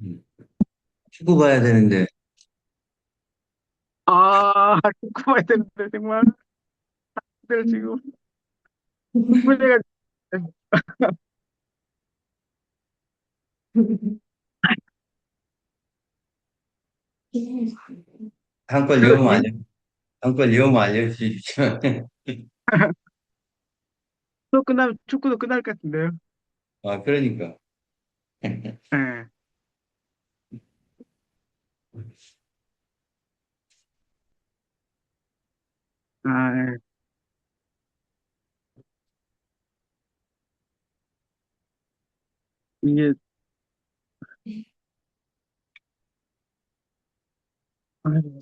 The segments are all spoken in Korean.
음. 축구 봐야 되는데, 아, 듣고 봐야 되는데, 정말. 들 지금 흥분해가지고. 한 걸 그, 영어 알려, 한 걸 영어 알려주십시오. 또 끝나면 축구도 끝날 것 같은데요. 아, 그러니까. 예. 아, 예. 이게, 아이고,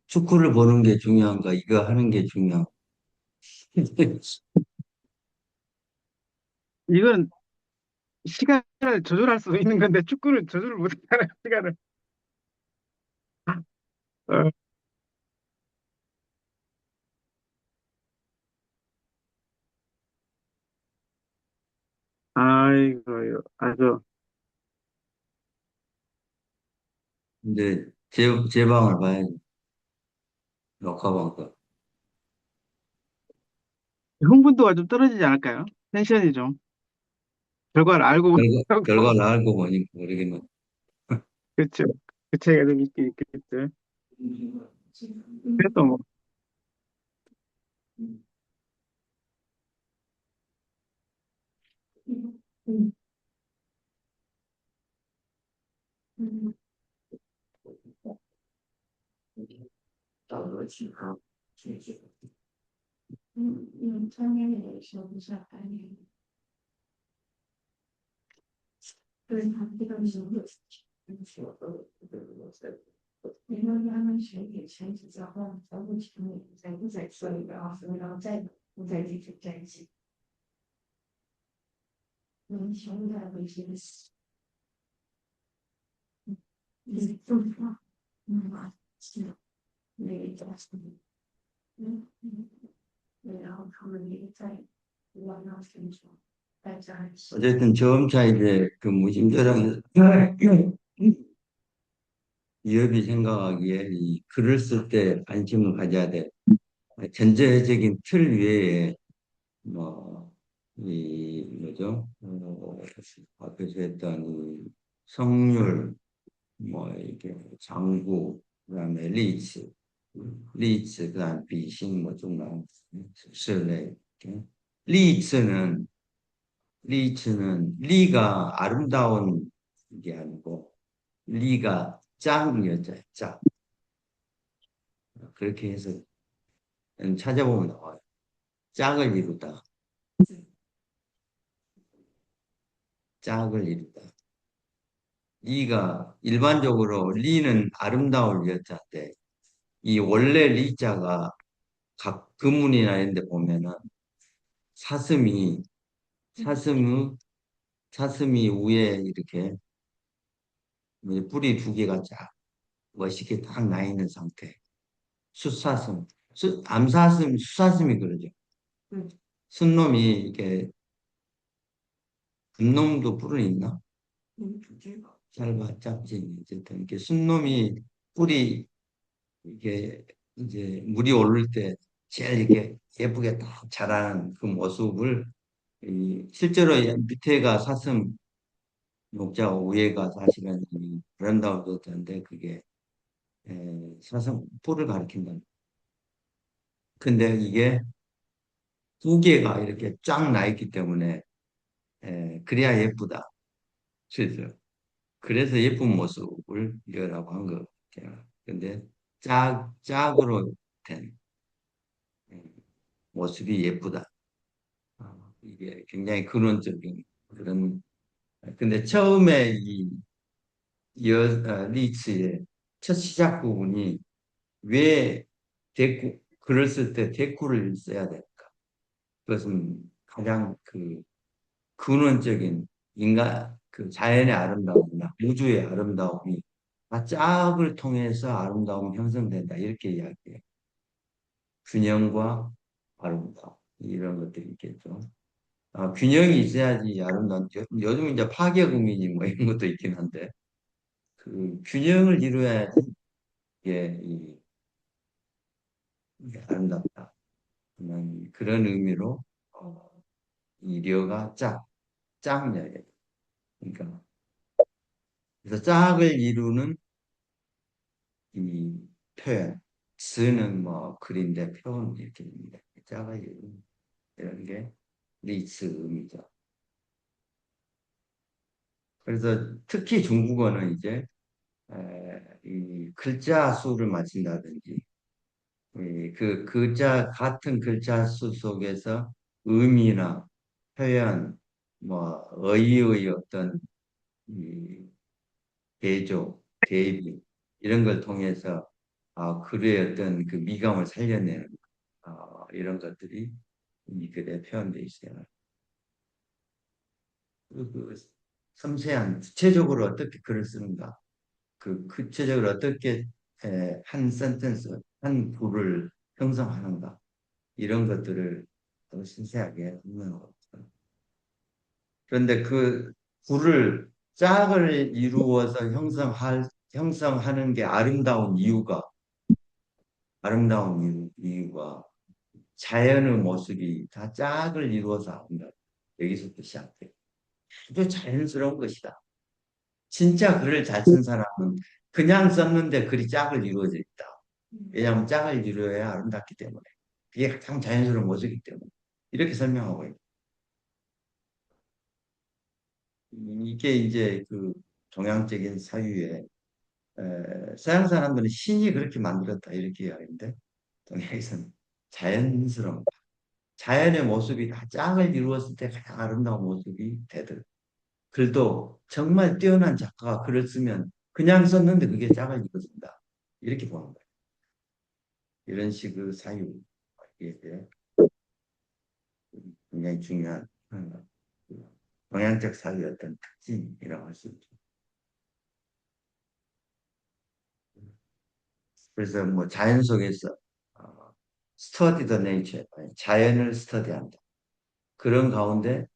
축구를 보는 게 중요한가, 이거 하는 게 중요한가. 이거는 시간을 조절할 수 있는 건데, 축구는 조절을 못하잖아요, 시간을. 어, 아이고, 아주, 근데 제 방을 봐야지. 녹화방 거. 흥분도가 좀 떨어지지 않을까요? 텐션이 좀. 결과를 알고 못하고. 결과를 알고 보니까 모르겠네. 그렇죠. 그 차이가 좀 있긴 있겠죠. 그래도 뭐, 어쨌든 점차 이제 그 무심결항 기업이 생각하기에 이 글을 쓸 때 관심을 가져야 돼. 전제적인 틀 외에 뭐, 뭐죠? 앞에서 했던 이 성률, 뭐, 이게 장구, 그다음에 그다음 비신, 뭐, 좀 나온, 설레. 이렇게. 리츠는, 리가 아름다운 게 아니고, 리가 짱 여자야, 짱. 그렇게 해서 찾아보면 나와요. 짝을 이루다, 짝을 이루다. 리가 일반적으로 리는 아름다울 여자인데 이 원래 리자가 각 금문이나 이런 데 보면은 사슴이 사슴의 사슴이 위에 이렇게 뿌리 두 개가 쫙 멋있게 딱 나 있는 상태. 숫사슴, 암사슴, 수사슴이 그러죠. 순놈이 이렇게 금놈도 뿔은 있나? 짧아 짧지 어쨌든 이렇게 순놈이 뿔이 이게 이제 물이 오를 때 제일 이렇게 예쁘게 딱 자라는 그 모습을 실제로 밑에가 사슴 목자고 위에가 사실은 이 브란다우드 인데 그게 사슴 뿔을 가리킨다. 근데 이게 두 개가 이렇게 쫙 나 있기 때문에 그래야 예쁘다. 그래서 예쁜 모습을 이어라고 한 것 같아요. 근데 짝으로 된 음, 모습이 예쁘다. 이게 굉장히 근원적인 그런. 근데 처음에 리츠의 첫 시작 부분이 왜 글을 쓸 때 대꾸를 써야 될까? 그것은 가장 그 근원적인 그 자연의 아름다움이나 우주의 아름다움이 다 짝을 통해서 아름다움이 형성된다. 이렇게 이야기해요. 균형과 아름다움 이런 것들이 있겠죠. 균형이 있어야지 아름다운. 요즘 이제 파격음이니 뭐 이런 것도 있긴 한데 그 균형을 이루어야지 이게 아름답다. 그런 의미로 이 려가 짝이에요. 그러니까 그래서 짝을 이루는 이 표현, 스는 뭐 글인데 표현 이렇게 됩니다. 짝을 이루는 이런 게 리츠음이죠. 그래서 특히 중국어는 이제 이 글자 수를 맞춘다든지 그 글자 같은 글자 수 속에서 의미나 표현, 뭐 어휘의 어떤 이 대조, 대비 이런 걸 통해서 글의 어떤 그 미감을 살려내는 이런 것들이 이 글에 표현되어 있어요. 그 섬세한 구체적으로 어떻게 글을 쓰는가, 그 구체적으로 어떻게 한 센텐스, 한 구를 형성하는가 이런 것들을 더 신세하게 설명하고 있어요. 그런데 그 구를 짝을 이루어서 형성하는 게 아름다운 이유가 자연의 모습이 다 짝을 이루어서 아름다. 여기서부터 시작돼. 아주 자연스러운 것이다. 진짜 글을 잘 쓴 사람은 그냥 썼는데 글이 짝을 이루어져 있다. 왜냐하면 짝을 이루어야 아름답기 때문에. 그게 가장 자연스러운 모습이기 때문에. 이렇게 설명하고 있다. 이게 이제 그 동양적인 사유에 서양 사람들은 신이 그렇게 만들었다 이렇게 이야기하는데 동양에서는 자연스러운 자연의 모습이 다 짝을 이루었을 때 가장 아름다운 모습이 되듯 글도 정말 뛰어난 작가가 글을 쓰면 그냥 썼는데 그게 짝을 이루어진다 이렇게 보는 거예요. 이런 식의 사유 이게 굉장히 중요한 동양적 사유의 어떤 특징이라고 할 수 있죠. 그래서 뭐 자연 속에서 study the nature, 자연을 스터디한다. 그런 가운데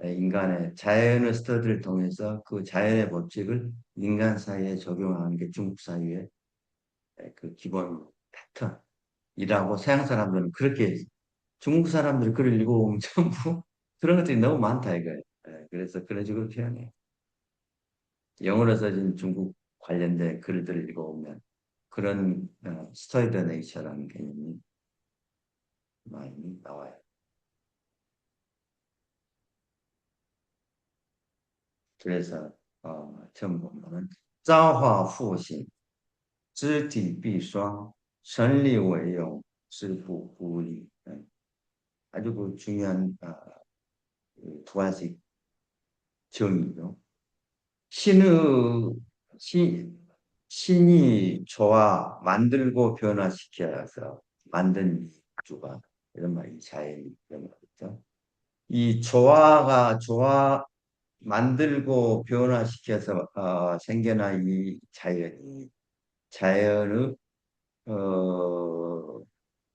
인간의 자연의 스터디를 통해서 그 자연의 법칙을 인간 사이에 적용하는 게 중국 사회의 그 기본 패턴이라고 서양 사람들은 그렇게 중국 사람들이 글을 읽어보면 전부 그런 것들이 너무 많다 이거예요. 그래서 그런 식으로 표현해요. 영어로 써진 중국 관련된 글들을 읽어보면 그런 스터디 더 네이처라는 개념이 많이 나와요. 그래서 처음 보면은 造化复兴，肢体必双，神力为用，师傅不离。 아주 그 중요한 두 가지 정의죠. 신의 신, 신이 만들고 변화시켜서 만든 이 주가 이런 말이 자연이 이런 말이죠. 이 만들고 변화시켜서 생겨난 이 자연의 어,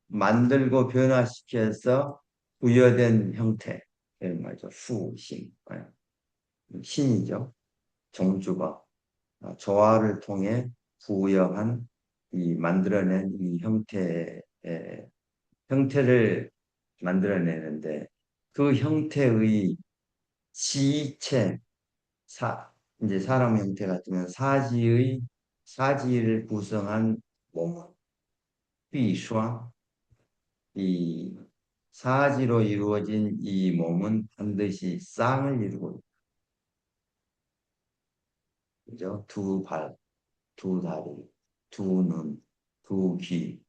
만들고 변화시켜서 부여된 형태 이런 말이죠. 후신 신이죠. 정주가 조화를 통해 부여한 이 만들어낸 이 형태를 만들어내는데 그 형태의 지체 이제 사람 형태 같으면 사지를 구성한 몸, 비수이 사지로 이루어진 이 몸은 반드시 쌍을 이루고 있다. 그죠? 두 발, 두 다리, 두 눈, 두 귀.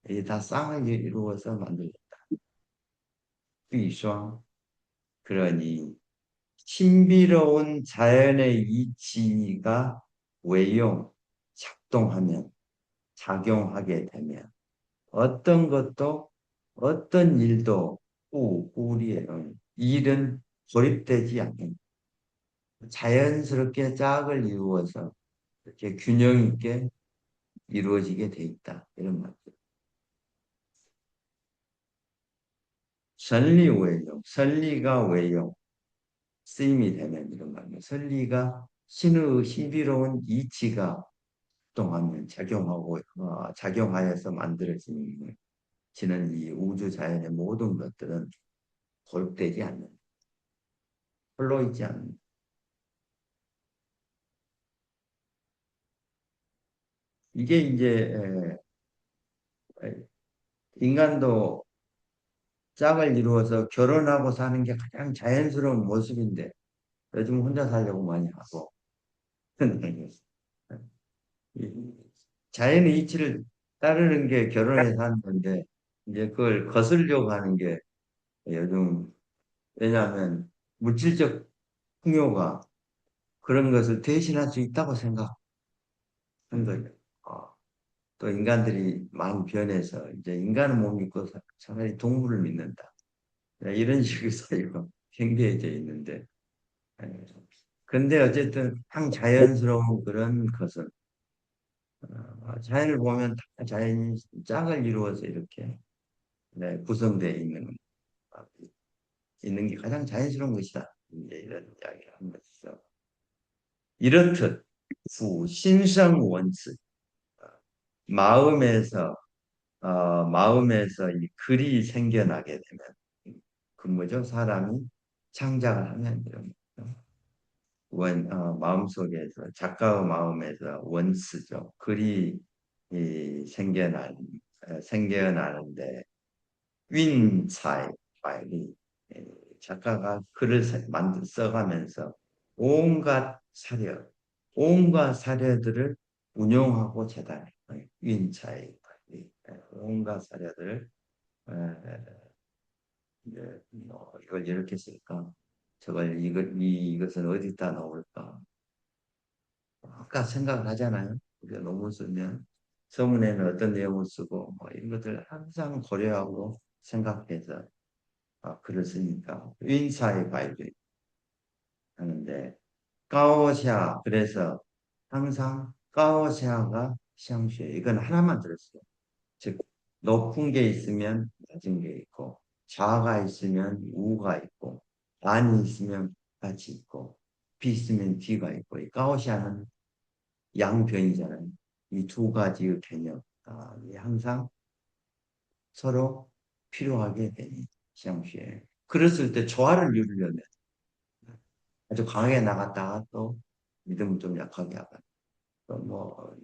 이게 다 쌍을 이루어서 만들었다. 비수왕. 그러니 신비로운 자연의 이치가 외용, 작용하게 되면 어떤 것도 어떤 일도 우리의 일은 고립되지 않는 자연스럽게 짝을 이루어서 이렇게 균형 있게 이루어지게 돼 있다 이런 말이죠. 선리외용, 선리가 외용, 쓰임이 되면 이런 말이에요. 선리가 신의 신비로운 이치가 동하면 작용하고 작용하여서 만들어지는 이 우주 자연의 모든 것들은 고립되지 않는, 홀로 있지 않는. 이게 이제 인간도 짝을 이루어서 결혼하고 사는 게 가장 자연스러운 모습인데 요즘 혼자 살려고 많이 하고 자연의 이치를 따르는 게 결혼해서 하는 건데 이제 그걸 거스르려고 하는 게 요즘 왜냐하면 물질적 풍요가 그런 것을 대신할 수 있다고 생각한 거예요. 또 인간들이 많이 변해서 이제 인간은 못 믿고 차라리 동물을 믿는다. 이런 식의 사유가 생겨져 있는데 근데 어쨌든 항자연스러운 그런 것은 자연을 보면 다 자연이 짝을 이루어서 이렇게 네, 구성되어 있는 게 가장 자연스러운 것이다. 이제 이런 이야기를 한 것이죠. 이렇듯 신성 원칙 마음에서 마음에서 이 글이 생겨나게 되면 그 뭐죠? 사람이 창작을 하면 이런 거죠. 마음속에서 작가의 마음에서 원스죠. 글이 생겨나는데 윈차이 파일이 작가가 글을 써가면서 온갖 사려, 온갖 사려들을 운용하고 재단해. 윈차이 파일이 온갖 사려들을 이제 이걸 이렇게 쓸까? 이것은 어디다 넣을까? 아까 생각을 하잖아요. 우리가 논문 쓰면 서문에는 어떤 내용을 쓰고 뭐 이런 것들 항상 고려하고 생각해서 글을 쓰니까 인사의 발휘 하는데 까오샤 그래서 항상 까오샤가 샹쉐 이건 하나만 들었어요. 즉 높은 게 있으면 낮은 게 있고 좌가 있으면 우가 있고 안이 있으면 같이 있고 비 있으면 뒤가 있고 이 까오샤는 양변이잖아요. 이 두 가지의 개념 항상 서로 필요하게 되니 샹쉐 그랬을 때 조화를 이루려면 아주 강하게 나갔다가 또 믿음을 좀 약하게 하고 또뭐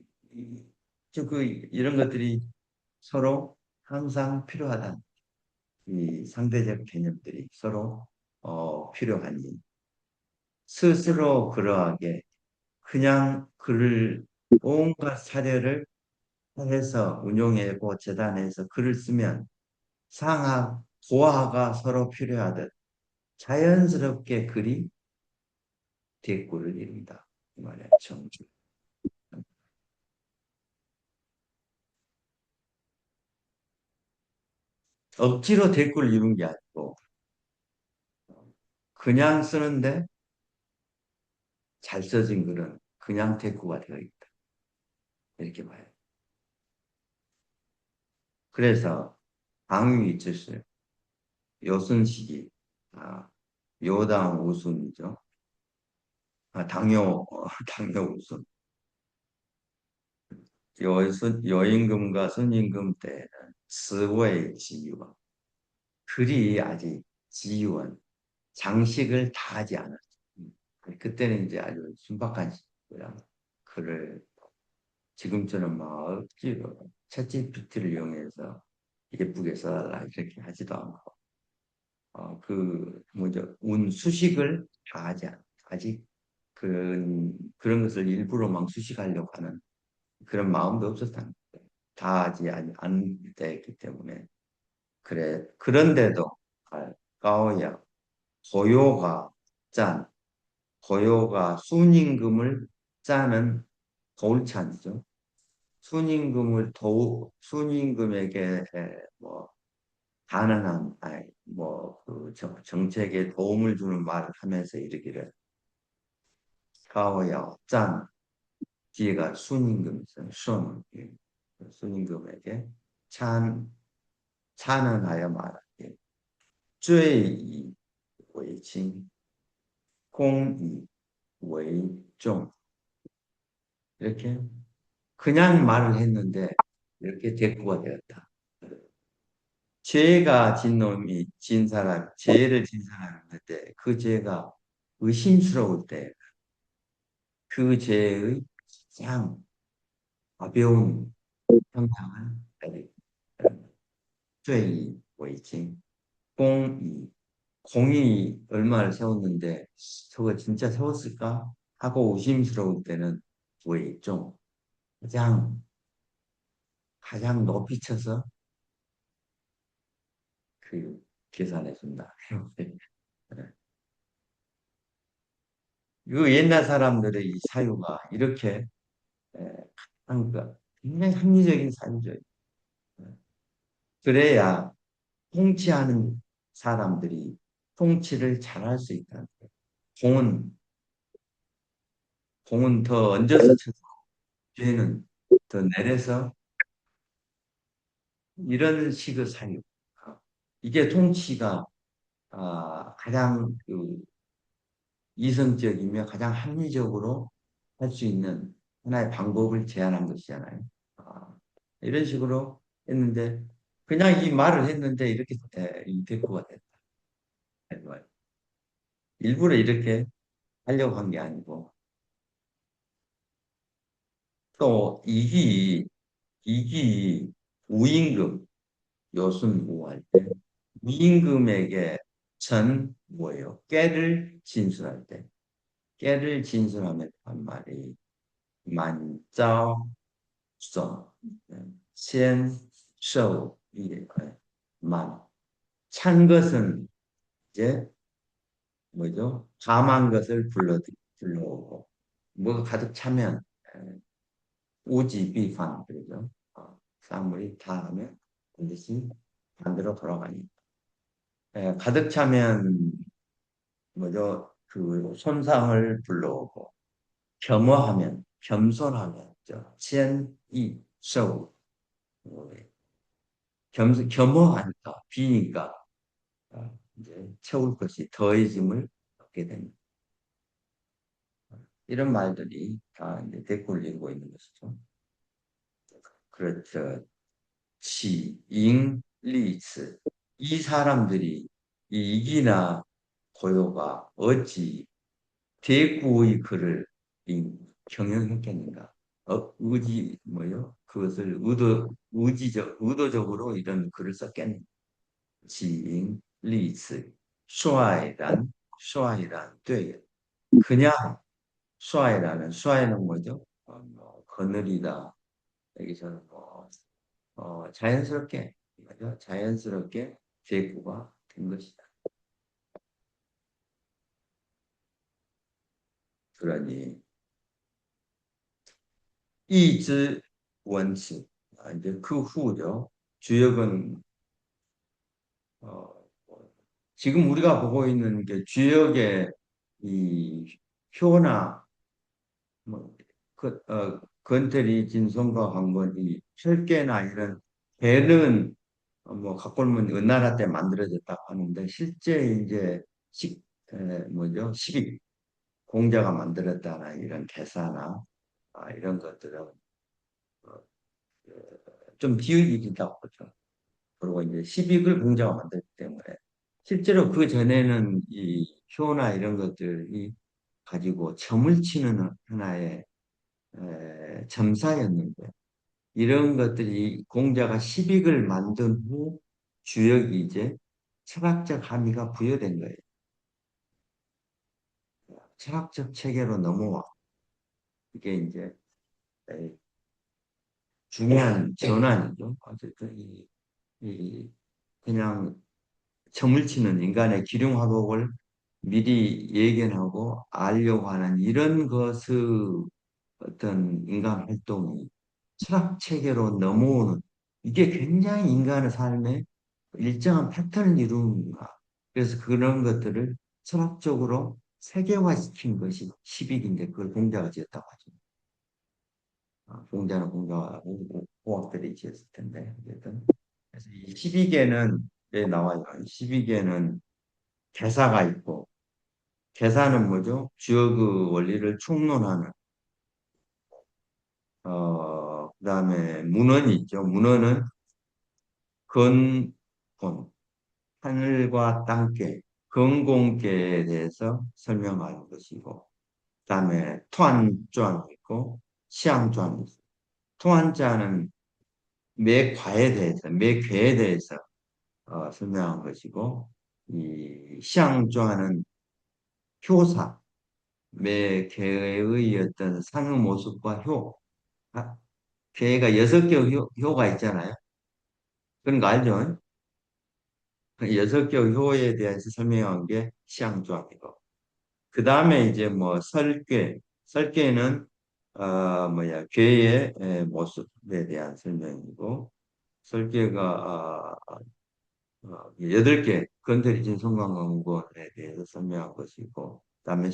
이런 것들이 서로 항상 필요하다. 이 상대적 개념들이 서로 필요하니 스스로 그러하게 그냥 글을 온갖 사례를 해서 운용하고 재단해서 글을 쓰면 상하, 고하가 서로 필요하듯 자연스럽게 글이 대꾸를 이룬다. 이 말이야, 정주. 억지로 대꾸를 이룬 게 아니고 그냥 쓰는데 잘 써진 글은 그냥 대꾸가 되어 있다. 이렇게 봐요. 그래서 당위 있었어요. 요순식이 아, 요당 우순이죠. 당요 우순. 여임금과 순임금 때는 스웨이 지유와 글이 아직 지유원 장식을 다 하지 않았죠. 그때는 이제 아주 순박한 시기고요. 글을 지금처럼 막 억지로 챗GPT를 이용해서 예쁘게 써달라 이렇게 하지도 않고 뭐죠 수식을 다 하지 않 아직 그런 것을 일부러 막 수식하려고 하는 그런 마음도 없었다는 거예요. 다 하지 않을 때였기 때문에 그래 그런데도 까오야 고요가 짠 고요가 순임금을 짜는 도울찬이죠. 순임금에게 뭐 가능한 뭐그 정책에 도움을 주는 말을 하면서 이르기를 가오야 짠 뒤에가 순임금이죠. 순임금에게 찬 찬언하여 말하기 罪以为轻，공이为종. 이렇게 그냥 말을 했는데 이렇게 대꾸가 되었다. 죄가 진 놈이 진 사람, 죄를 진 사람이 있는데 그 죄가 의심스러울 때 그 죄의 가장 가벼운 형상을 때리. 죄이 왜지? 공이 공이 얼마를 세웠는데 저거 진짜 세웠을까? 하고 의심스러울 때는 왜 좀 가장 가장 높이 쳐서 그 계산해 준다. 그 옛날 사람들의 이 사유가 이렇게 하니까 굉장히 합리적인 사유죠. 그래야 통치하는 사람들이 통치를 잘할 수 있다는 거예요. 공은 공은 더 얹어서 쳐서 죄는 더 내려서 이런 식의 사유. 이게 통치가 가장 그 이성적이며 가장 합리적으로 할 수 있는 하나의 방법을 제안한 것이잖아요. 아, 이런 식으로 했는데 그냥 이 말을 했는데 이렇게 이 대꾸가 됐다. 일부러 이렇게 하려고 한 게 아니고 또 이기 우임금 요순우할 때 무임금에게 전 뭐예요? 깨를 진술할 때 깨를 진술하면 한 말이 만자서先受 이게 만. 찬 것은 이제 뭐죠? 감한 것을 불러오고 뭐가 가득 차면 우지비판 그러죠. 쌍물이 다하면 반드시 반대로 돌아가니. 가득 차면 뭐죠? 그 손상을 불러오고 겸허하면 겸손하면 첸이 셔우 겸허하니까 비니까 이제 채울 것이 더해짐을 얻게 됩니다. 이런 말들이 다 이제 댓글 읽고 있는 것이죠. 그렇죠. 치, 잉, 리츠. 이 사람들이 이 이기나 고요가 어찌 대구의 글을 경영했겠는가? 의지 뭐요? 그것을 의도적으로 이런 글을 썼겠는가? 지인, 리츠, 슈아이란, 네. 그냥 슈아이는 뭐죠? 뭐, 거느리다. 여기서는 뭐, 자연스럽게, 맞죠? 자연스럽게 대구가 된 것이다. 그러니, 이즈 원칙. 이제 그 후죠. 주역은, 어, 지금 우리가 보고 있는 게 주역의 이 효나, 뭐, 건태리, 진성과 관건이 철계나 이런 배는 뭐 각골문 은나라 때 만들어졌다고 하는데 실제 이제 뭐죠? 시빅 공자가 만들었다나 이런 대사나 이런 것들은 어, 좀 비의이다고 보죠. 그리고 이제 시빅을 공자가 만들기 때문에 실제로 그 전에는 이 효나 이런 것들이 가지고 점을 치는 하나의 점사였는데 이런 것들이 공자가 시빅을 만든 후 주역이 이제 철학적 함의가 부여된 거예요. 철학적 체계로 넘어와. 이게 이제 중요한 전환이죠. 어쨌든 이 그냥 점을 치는 인간의 기륭화복을 미리 예견하고 알려고 하는 이런 것의 어떤 인간 활동이 철학 체계로 넘어오는 이게 굉장히 인간의 삶에 일정한 패턴을 이루는가. 그래서 그런 것들을 철학적으로 세계화시킨 것이 시빅인데 그걸 공자가 지었다고 하죠. 공자는 공자하고 고학들이 지었을 텐데 어쨌든 그래서 이 시빅에는 나와요. 12개는 개사가 있고, 개사는 뭐죠? 주어 그 원리를 총론하는, 그다음에 문헌이 있죠. 문헌은 근본, 하늘과 땅계, 건공계에 대해서 설명하는 것이고, 그다음에 토안조항이 있고, 시항조항이 있어요. 토안자는 매 과에 대해서, 매 괴에 대해서 설명한 것이고, 이 시항조항은 효사, 매 괴의 어떤 상의 모습과 아, 괴가 6개 효가 있잖아요. 그런 거 알죠? 그 6개 효에 대해서 설명한 게 시향조합이고. 그 다음에 이제 뭐 설괴는, 괴의 모습에 대한 설명이고, 설괴가, 8개, 건드리진 성광공원에 대해서 설명한 것이고, 그 다음에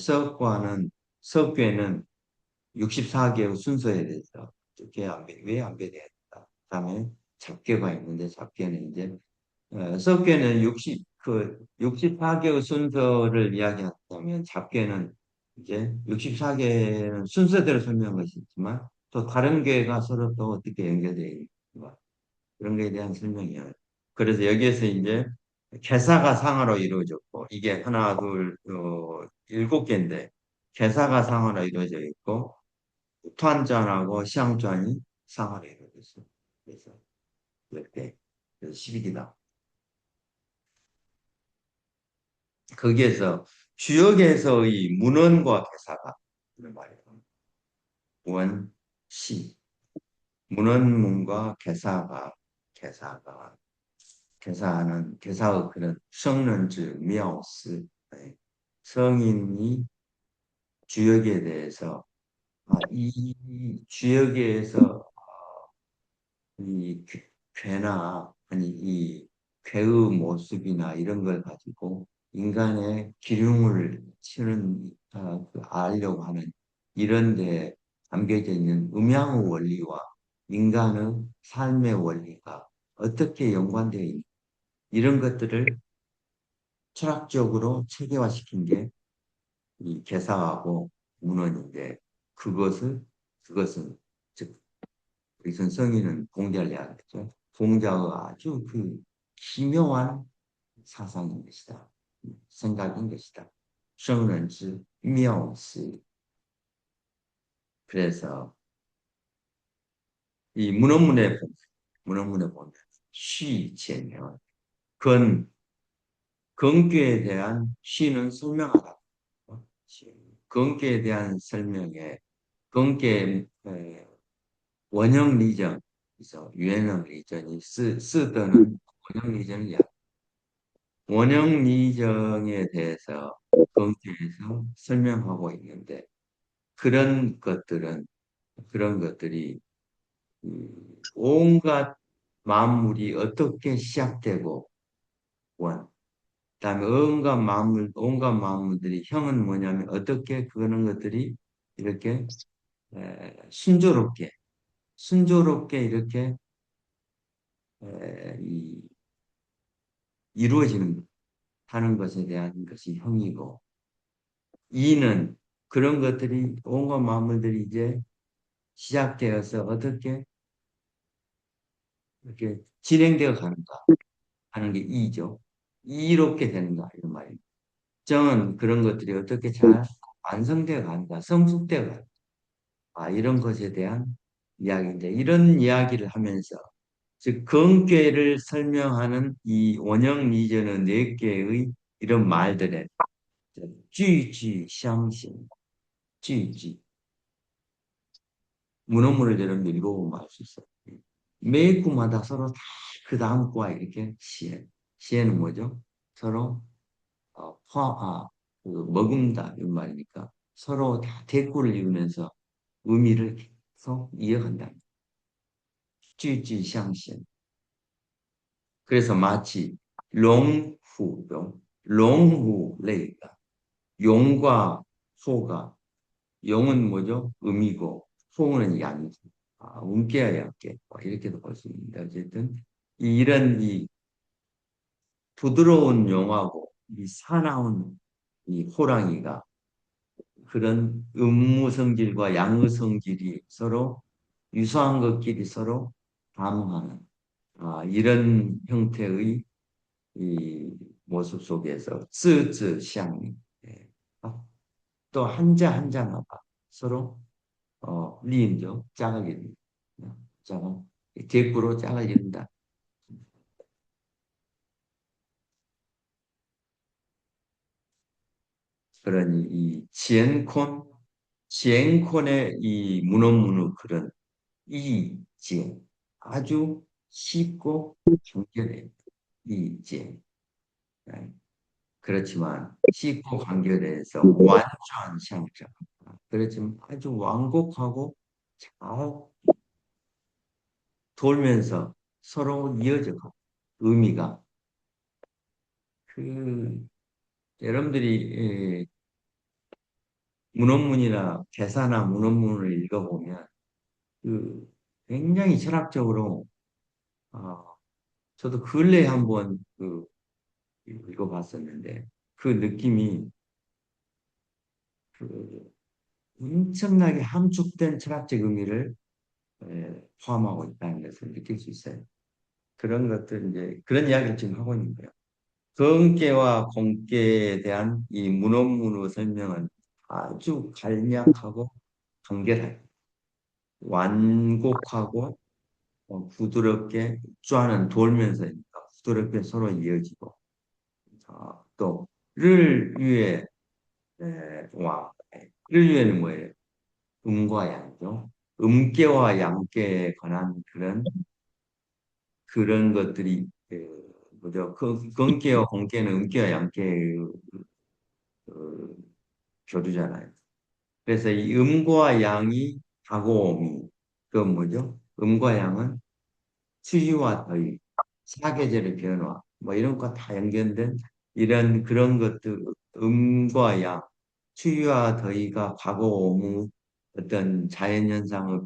석괴는 64개의 순서에 대해서 어떻게 왜안 배제했다. 그다음에 잡개가 있는데 잡개는 이제 석괴는 64개의 순서를 이야기한다면 잡개는 이제 64개는 순서대로 설명한 것이 있지만 또 다른 개가 서로 또 어떻게 연결되어 있는가 그런 거에 대한 설명이에요. 그래서 여기에서 이제 개사가 상하로 이루어졌고 이게 하나, 둘, 7개인데 개사가 상하로 이루어져 있고 투한잔하고 시향잔이 상하로 이루어졌어요. 그래서 이렇게 그래서 12기다. 거기에서 주역에서의 문헌과 개사가 이런 말이에요. 원, 시. 문헌문과 개사가 개사의 그런 성런지 묘스 성인이 주역에 대해서 이 주역에서 이 괴나 아니 이 괴의 모습이나 이런 걸 가지고 인간의 기륭을 치는 알려고 하는 이런 데 담겨져 있는 음양의 원리와 인간의 삶의 원리가 어떻게 연관되어 있는 이런 것들을 철학적으로 체계화시킨 게 이 개사하고 문헌인데 그것은 즉 우리 선성인은 공자를 이야기했죠. 공자의 아주 그 기묘한 사상인 것이다. 생각인 것이다. 성런지 묘시. 그래서 이 문헌문에 보면 시체면 건 건괴에 대한 시는 설명하다. 건괴에 대한 설명에 건괴 원형 리전, 그래서 유행형 리전이 쓰던 원형 리전을 원형 리전에 대해서 검토해서 설명하고 있는데 그런 것들이 온갖 만물이 어떻게 시작되고 그다음에 온갖 만물들이 형은 뭐냐면 어떻게 그런 것들이 이렇게 순조롭게 이렇게 이루어지는 하는 것에 대한 것이 형이고 이는 그런 것들이 온갖 만물들이 이제 시작되어서 어떻게 이렇게 진행되어 가는가 하는 게 이죠. 이롭게 되는가 이런 말입니다. 정은 그런 것들이 어떻게 잘 완성되어 가는가, 성숙되어 가는가 이런 것에 대한 이야기인데 이런 이야기를 하면서 즉 건괴를 설명하는 이 원형 리전의 4개의 이런 말들에 句句相信 쥐쥐 문어물을 여러분들 읽어보면 알 수 있어요. 매 구마다 서로 다 그 다음 구와 이렇게 시해. 시해는 뭐죠? 서로 머금다 이런 말이니까 서로 다 대꾸를 이루면서 의미를 계속 이어간다. 쥐쥐相信. 그래서 마치 롱후레이가 용과 소가 용은 뭐죠? 음이고 소는 양이죠. 운께야 양께 이렇게도 볼 수 있는데 어쨌든 이런 부드러운 용하고 이 사나운 이 호랑이가 그런 음무 성질과 양의 성질이 서로 유사한 것끼리 서로 반응하는 이런 형태의 이 모습 속에서 쯔쯔샹이 또 한자 한자마다 서로 리음죠. 짝을 이룬다. 짝은 객구로 짝을 이룬다. 그러니 이 지엔콘의 이 문어문의 그런 이지엔 아주 쉽고 간결해요. 이지엔 그렇지만 쉽고 간결해서 완전 상처. 그렇지만 아주 완곡하고 잘 돌면서 서로 이어져 가 의미가 그 여러분들이 문헌문이나 개사나 문헌문을 읽어보면 그 굉장히 철학적으로 아, 저도 근래에 한번 읽어봤었는데 그 느낌이 그 엄청나게 함축된 철학적 의미를 포함하고 있다는 것을 느낄 수 있어요. 그런 것들 이제 그런 이야기를 지금 하고 있는 거예요. 건계와 공계에 대한 이 문헌문의 설명은 아주 간략하고 간결해요. 완곡하고 부드럽게 입주하는 돌면서니까 부드럽게 서로 이어지고 또 를 위에 와 를 위에는 뭐예요? 음과 양이죠. 음계와 양계에 관한 그런 것들이 뭐죠? 건계와 공계는 음계와 양계의 그, 교류잖아요. 그래서 이 음과 양이 다고옴이 그건 뭐죠? 음과 양은 추위와 더위, 사계절의 변화, 뭐 이런 거 다 연결된 이런 그런 것들, 음과 양, 추위와 더위가 과거 오무 어떤 자연현상의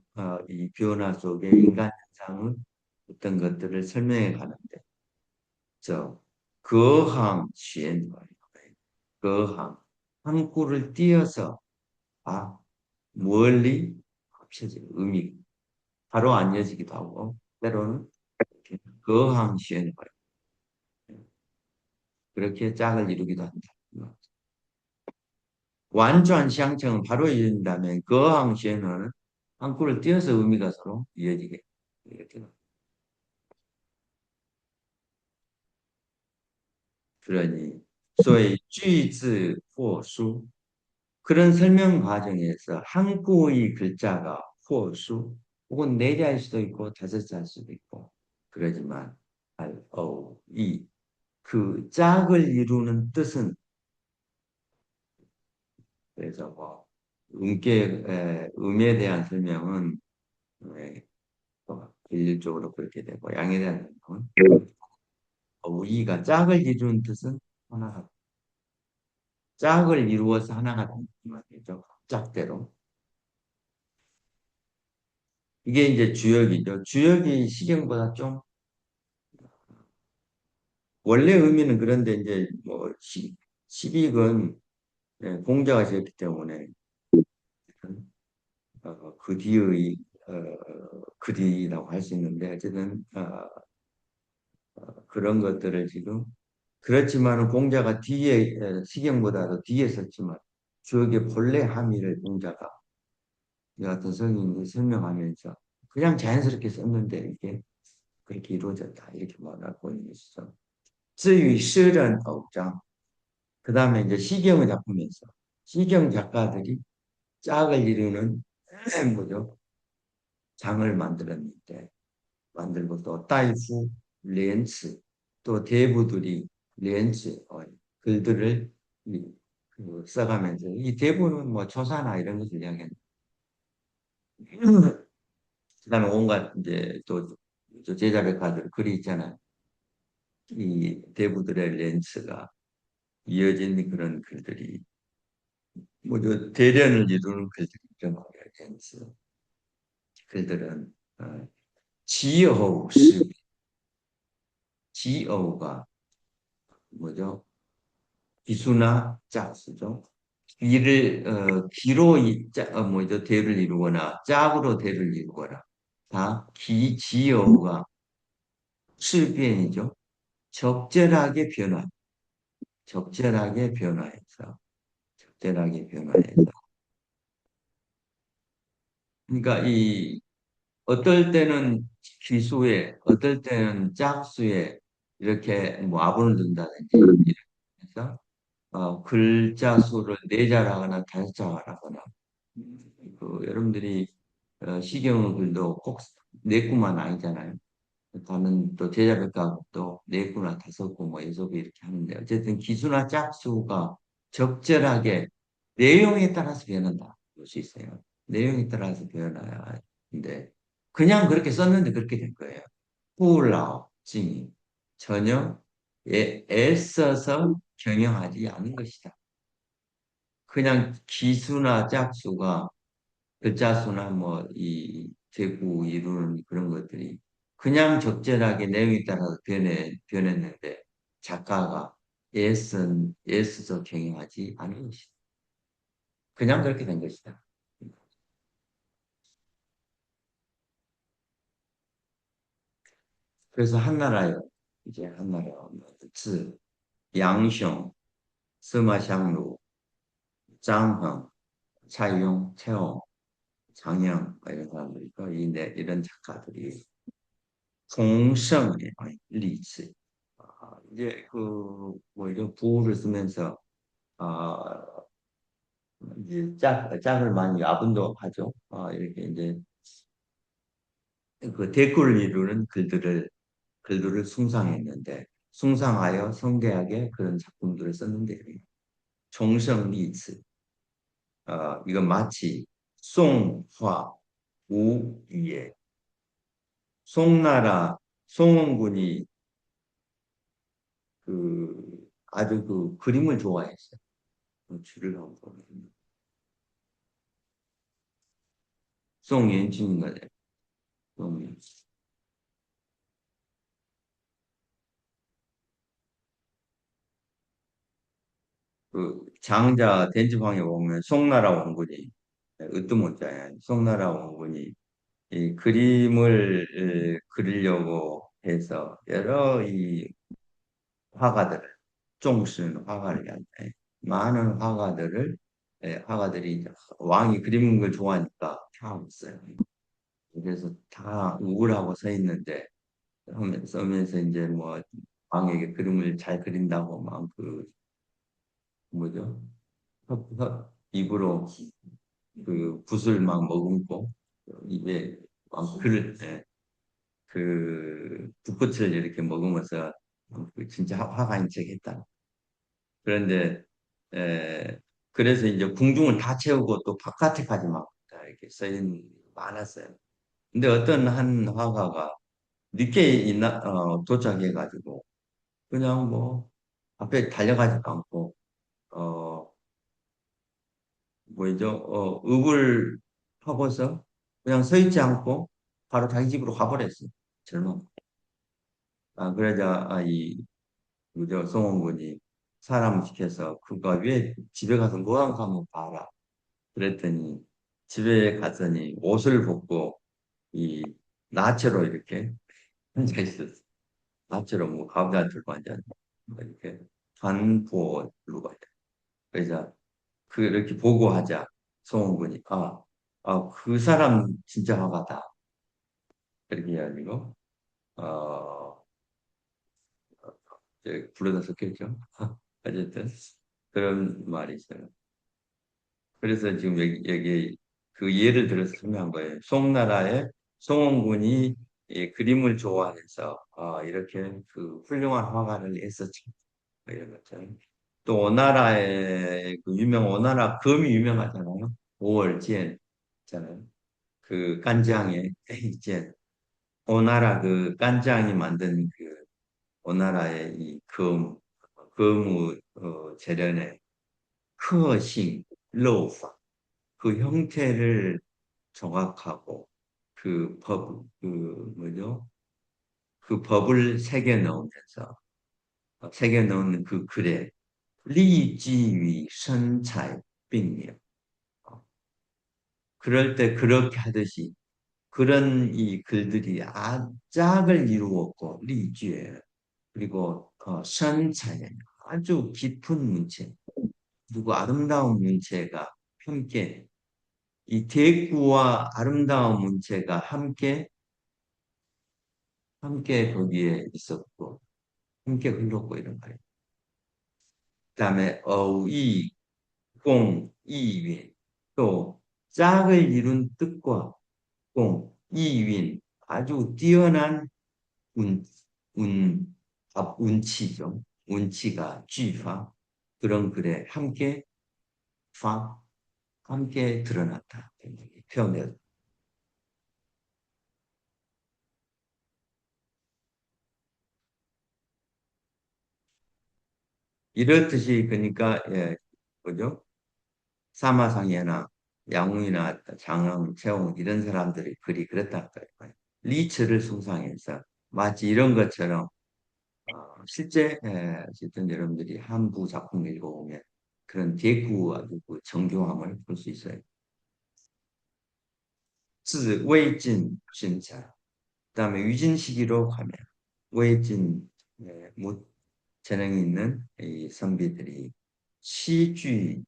이 변화 속에 인간 현상의 어떤 것들을 설명해 가는데, 저, 거항 시엔, 거항, 한 꿀을 띄어서, 멀리 합쳐져, 의미, 바로 안 이어지기도 하고, 때로는 이렇게 거항 시엔, 그렇게 짝을 이루기도 한다. 완전 시향청은 바로 이어진다면 거항 시에는 한글을 띄어서 의미가 서로 이어지게 이렇게 그러니 소위 쥐즈 호수 그런 설명 과정에서 한국의 글자가 호수 혹은 네 자일 수도 있고 다섯 자일 수도 있고 그러지만 이 그 짝을 이루는 뜻은 그래서 뭐 음에 대한 설명은 일률적으로 그렇게 되고 양에 대한 설명은 우이가 짝을 이루는 뜻은 하나가 짝을 이루어서 하나가 된다는 말이죠. 짝대로 이게 이제 주역이죠. 주역이 시경보다 좀 원래 의미는 그런데 이제 뭐 시빅은 공자가 지었기 때문에 그 뒤의 글이라고 할 수 있는데 어쨌든 그런 것들을 지금 그렇지만 공자가 뒤에 시경보다도 뒤에 썼지만 주역의 본래 함의를 공자가 이 같은 성인이 설명하면서 그냥 자연스럽게 썼는데 이게 그렇게 이루어졌다 이렇게 말하고 있는 것이죠. 至于 诗人 偶章 그 다음에 이제 시경의 작품에서 시경 작가들이 짝을 이루는 뭐죠? 장을 만들었는데 만들고 또 따이후 렌츠 또 대부들이 렌츠 글들을 써가면서 이 대부는 뭐 초사나 이런 것을 이야기하는 그다음에 온갖 이제 또 제자백과들 글이 있잖아요. 이 대부들의 렌스가 이어진 그런 글들이 뭐저 대련을 이루는 글들이죠. 렌스 글들은 지어우 시 지어우가 뭐죠? 기수나 짝수죠. 기로 뭐죠? 대를 이루거나 짝으로 대를 이루거나 다 기지어가 출변이죠. 적절하게 변화, 적절하게 변화해서, 적절하게 변화해서. 그러니까 이 어떨 때는 기수에, 어떨 때는 짝수에 이렇게 뭐 아분을 둔다든지 이렇게 해서 글자 수를 네 자라거나 다섯 자라거나 여러분들이 시경의 글도 꼭 네 구만 아니잖아요. 다른 또 제자백과도 네 구나 다섯 구 뭐 여섯 구 이렇게 하는데 어쨌든 기수나 짝수가 적절하게 내용에 따라서 변한다 볼 수 있어요. 내용에 따라서 변해야 하는데 그냥 그렇게 썼는데 그렇게 된 거예요. 후라오 찡이 전혀 애써서 경영하지 않은 것이다. 그냥 기수나 짝수가 글자수나 뭐 이 제구 이루는 그런 것들이 그냥 적절하게 내용에 따라서 변했는데 작가가 애써서 경영하지 않은 것이다. 그냥 그렇게 된 것이다. 그래서 한나라요. 이제 한나라 字, 양雄, 스마샹루, 장흥, 차이용, 채용, 장영 이런 사람들이 있고 이런 작가들이 동성의 리치 이제 뭐 이런 부호를 쓰면서 아 이제 짝을 많이 야분도 하죠. 이렇게 이제 그 대꾸를 이루는 글들을 숭상했는데 숭상하여 성대하게 그런 작품들을 썼는데 종성리츠 이건 마치 송화 우유의 송나라 송원군이 아주 그 그림을 좋아했어요. 줄을 한번 보면 송연진인가 송 그 장자 된지방에 보면 송나라 원군이 으뜸문자야. 송나라 원군이 이 그림을 그리려고 해서 여러 이 화가들을 종슨 화가를 한테 많은 화가들이 이제 왕이 그리는 걸 좋아하니까 다 없어요. 그래서 다 우울하고 서 있는데 쓰면서 이제 뭐 왕에게 그림을 잘 그린다고 막 뭐죠? 입으로 그 붓을 막 머금고 입에 막 글을 그 붓끝을 이렇게 머금어서 진짜 화가인 척 했다. 그런데 에, 그래서 이제 궁중을 다 채우고 또 바깥에까지 막 이렇게 써있는 많았어요. 근데 어떤 한 화가가 늦게 도착해가지고 그냥 뭐 앞에 달려가지도 않고 어 뭐죠? 읍을 하고서 그냥 서 있지 않고 바로 자기 집으로 가버렸어요. 젊어. 그러자 그저 송원군이 사람을 시켜서 그가 왜 집에 가서 뭐하고 한번 봐라. 그랬더니 집에 갔더니 옷을 벗고 이 나체로 이렇게 앉아 있었어. 나체로 뭐 가부장 들고 앉아 뭐 이렇게 반포루가 그래서 그렇게 보고하자 송원군이 그 사람 진짜 화가다. 그렇게 해가지고 어 이제 불러다 썼겠죠. 어쨌든 그런 말이 있어요. 그래서 지금 여기 그 예를 들어서 설명한 거예요. 송나라의 송원군이 이 그림을 좋아해서 이렇게 그 훌륭한 화가를 했었죠. 뭐 이런 것처럼. 또 오나라의 그 오나라 금이 유명하잖아요. 오월젠 있잖아요. 그 깐장에 이제 오나라 그 깐장이 만든 그 오나라의 이 금의 재련의 크싱, 로우파 그 형태를 정확하고 그 법을 새겨 넣으면서 새겨놓은 그 글에 리지위 선采并묘. 그럴 때 그렇게 하듯이 그런 이 글들이 짝을 이루었고 리쥐에 그리고 선采, 아주 깊은 문체 그리고 아름다운 문체가 함께 이 대구와 아름다운 문체가 함께 거기에 있었고 함께 흘렀고 이런 거예요. 그다음에 어이 공 이윈 또 짝을 이룬 뜻과 공 이윈 아주 뛰어난 운, 운, 운치죠. 운치가 쥐파 그런 글에 파 함께 드러났다. 표현을 이렇듯이 그러니까 뭐죠? 사마상이나 양웅이나 장흥, 채웅 이런 사람들의 글이 그랬다 할까요? 리츠를 숭상해서 마치 이런 것처럼 실제 어쨌든 여러분들이 한부 작품 읽어보면 그런 대구 아주 그 정교함을 볼 수 있어요. 字魏晋신자 그다음에 위진시기로 가면魏晋재능이 있는 이 선비들이 시쥐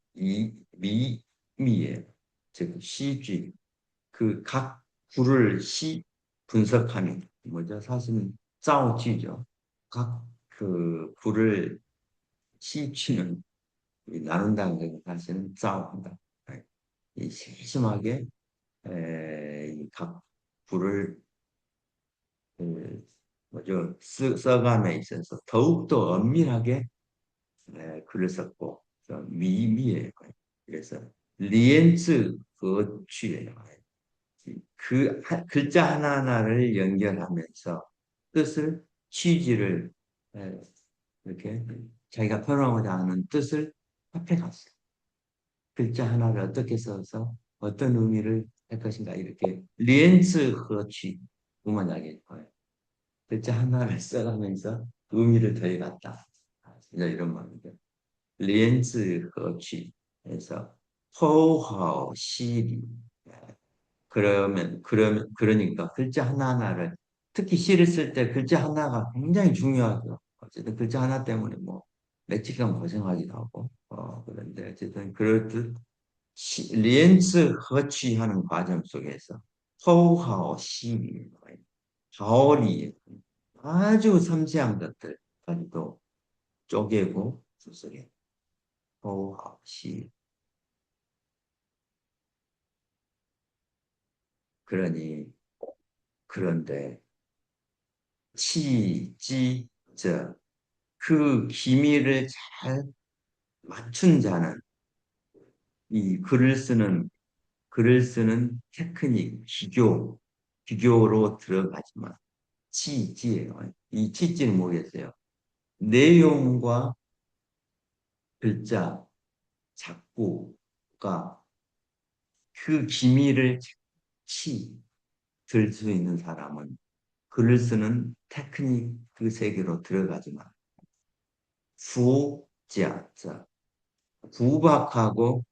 미미에 즉 시쥐 그 각 구를 분석하는 뭐죠? 사실은 짜오쥐죠. 각 그 구를 시쥐는 나눈다는 것은 사실은 짜오한다. 이 세심하게 이각 구를 뭐죠? 써감에 있어서 더욱더 엄밀하게 글을 썼고 좀 미미해요. 그래서 리엔츠 거취예요. 글자 하나하나를 연결하면서 뜻을 취지를 에, 이렇게 자기가 표현하고자 하는 뜻을 합해갔어요. 글자 하나를 어떻게 써서 어떤 의미를 할 것인가 이렇게 리엔츠 허취 우만하게 글자 하나를 써가면서 의미를 더해갔다. 이런 말이죠. 리엔즈 허취에서 호하오 시리 그러니까 글자 하나하나를 특히 시를 쓸 때 글자 하나가 굉장히 중요하죠. 어쨌든 글자 하나 때문에 뭐 며칠간 고생하기도 하고 그런데 어쨌든 그렇듯 리엔츠 허취하는 과정 속에서 호하오 시리 하오리 아주 섬세한 것들까지도 쪼개고 수술해 호하오 시 그러니 그런데 치지저 그 기미를 잘 맞춘 자는 이 글을 쓰는 테크닉 기교로 들어가지만 치지예요. 이 치지는 뭐겠어요? 내용과 글자 작곡가 그 기미를 들 수 있는 사람은 글을 쓰는 테크닉 그 세계로 들어가지만 후자자 구박하고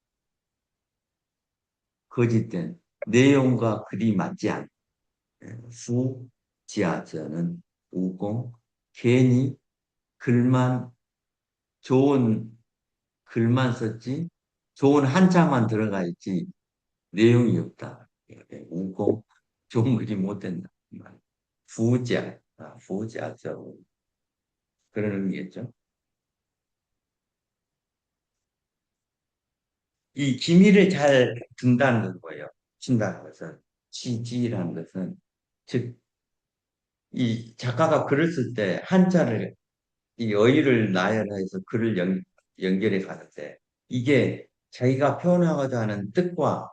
거짓된 내용과 글이 맞지 않는 후지하자는 우공 괜히 글만 좋은 글만 썼지 좋은 한자만 들어가 있지 내용이 없다. 우공 좋은 글이 못 된다. 후자자 그런 의미겠죠. 이 기미를 잘 든다는 거예요. 친다는 것은 지지라는 것은 즉 이 작가가 글을 쓸 때 한자를 이 어휘를 나열해서 글을 연결해 가는데 이게 자기가 표현하고자 하는 뜻과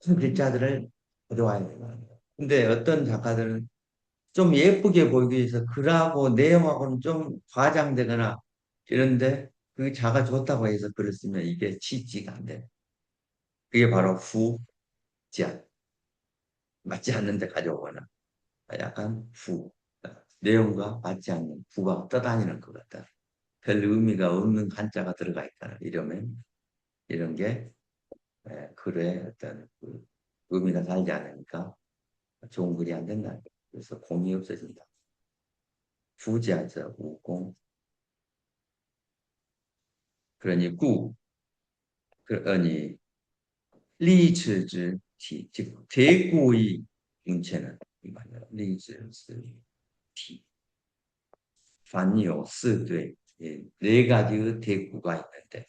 그 글자들을 가져와야 되거든요. 근데 어떤 작가들은 좀 예쁘게 보이기 위해서 글하고 내용하고는 좀 과장되거나 이런데 그 자가 좋다고 해서 글을 쓰면 이게 취지가 안 돼. 그게 바로 후자 맞지 않는데 가져오거나 약간 후. 내용과 맞지 않는 부가 떠다니는 것 같다. 별 의미가 없는 한자가 들어가 있다. 이러면 이런 게 글에 어떤 그 의미가 살지 않으니까 좋은 글이 안 된다. 그래서 공이 없어진다. 부자죠, 우공. 그러니 그러니 리치之体, 즉 대구의 문체는 이 말이야. 리치之体, 반요, 스되, 네 가지의 대구가 있는데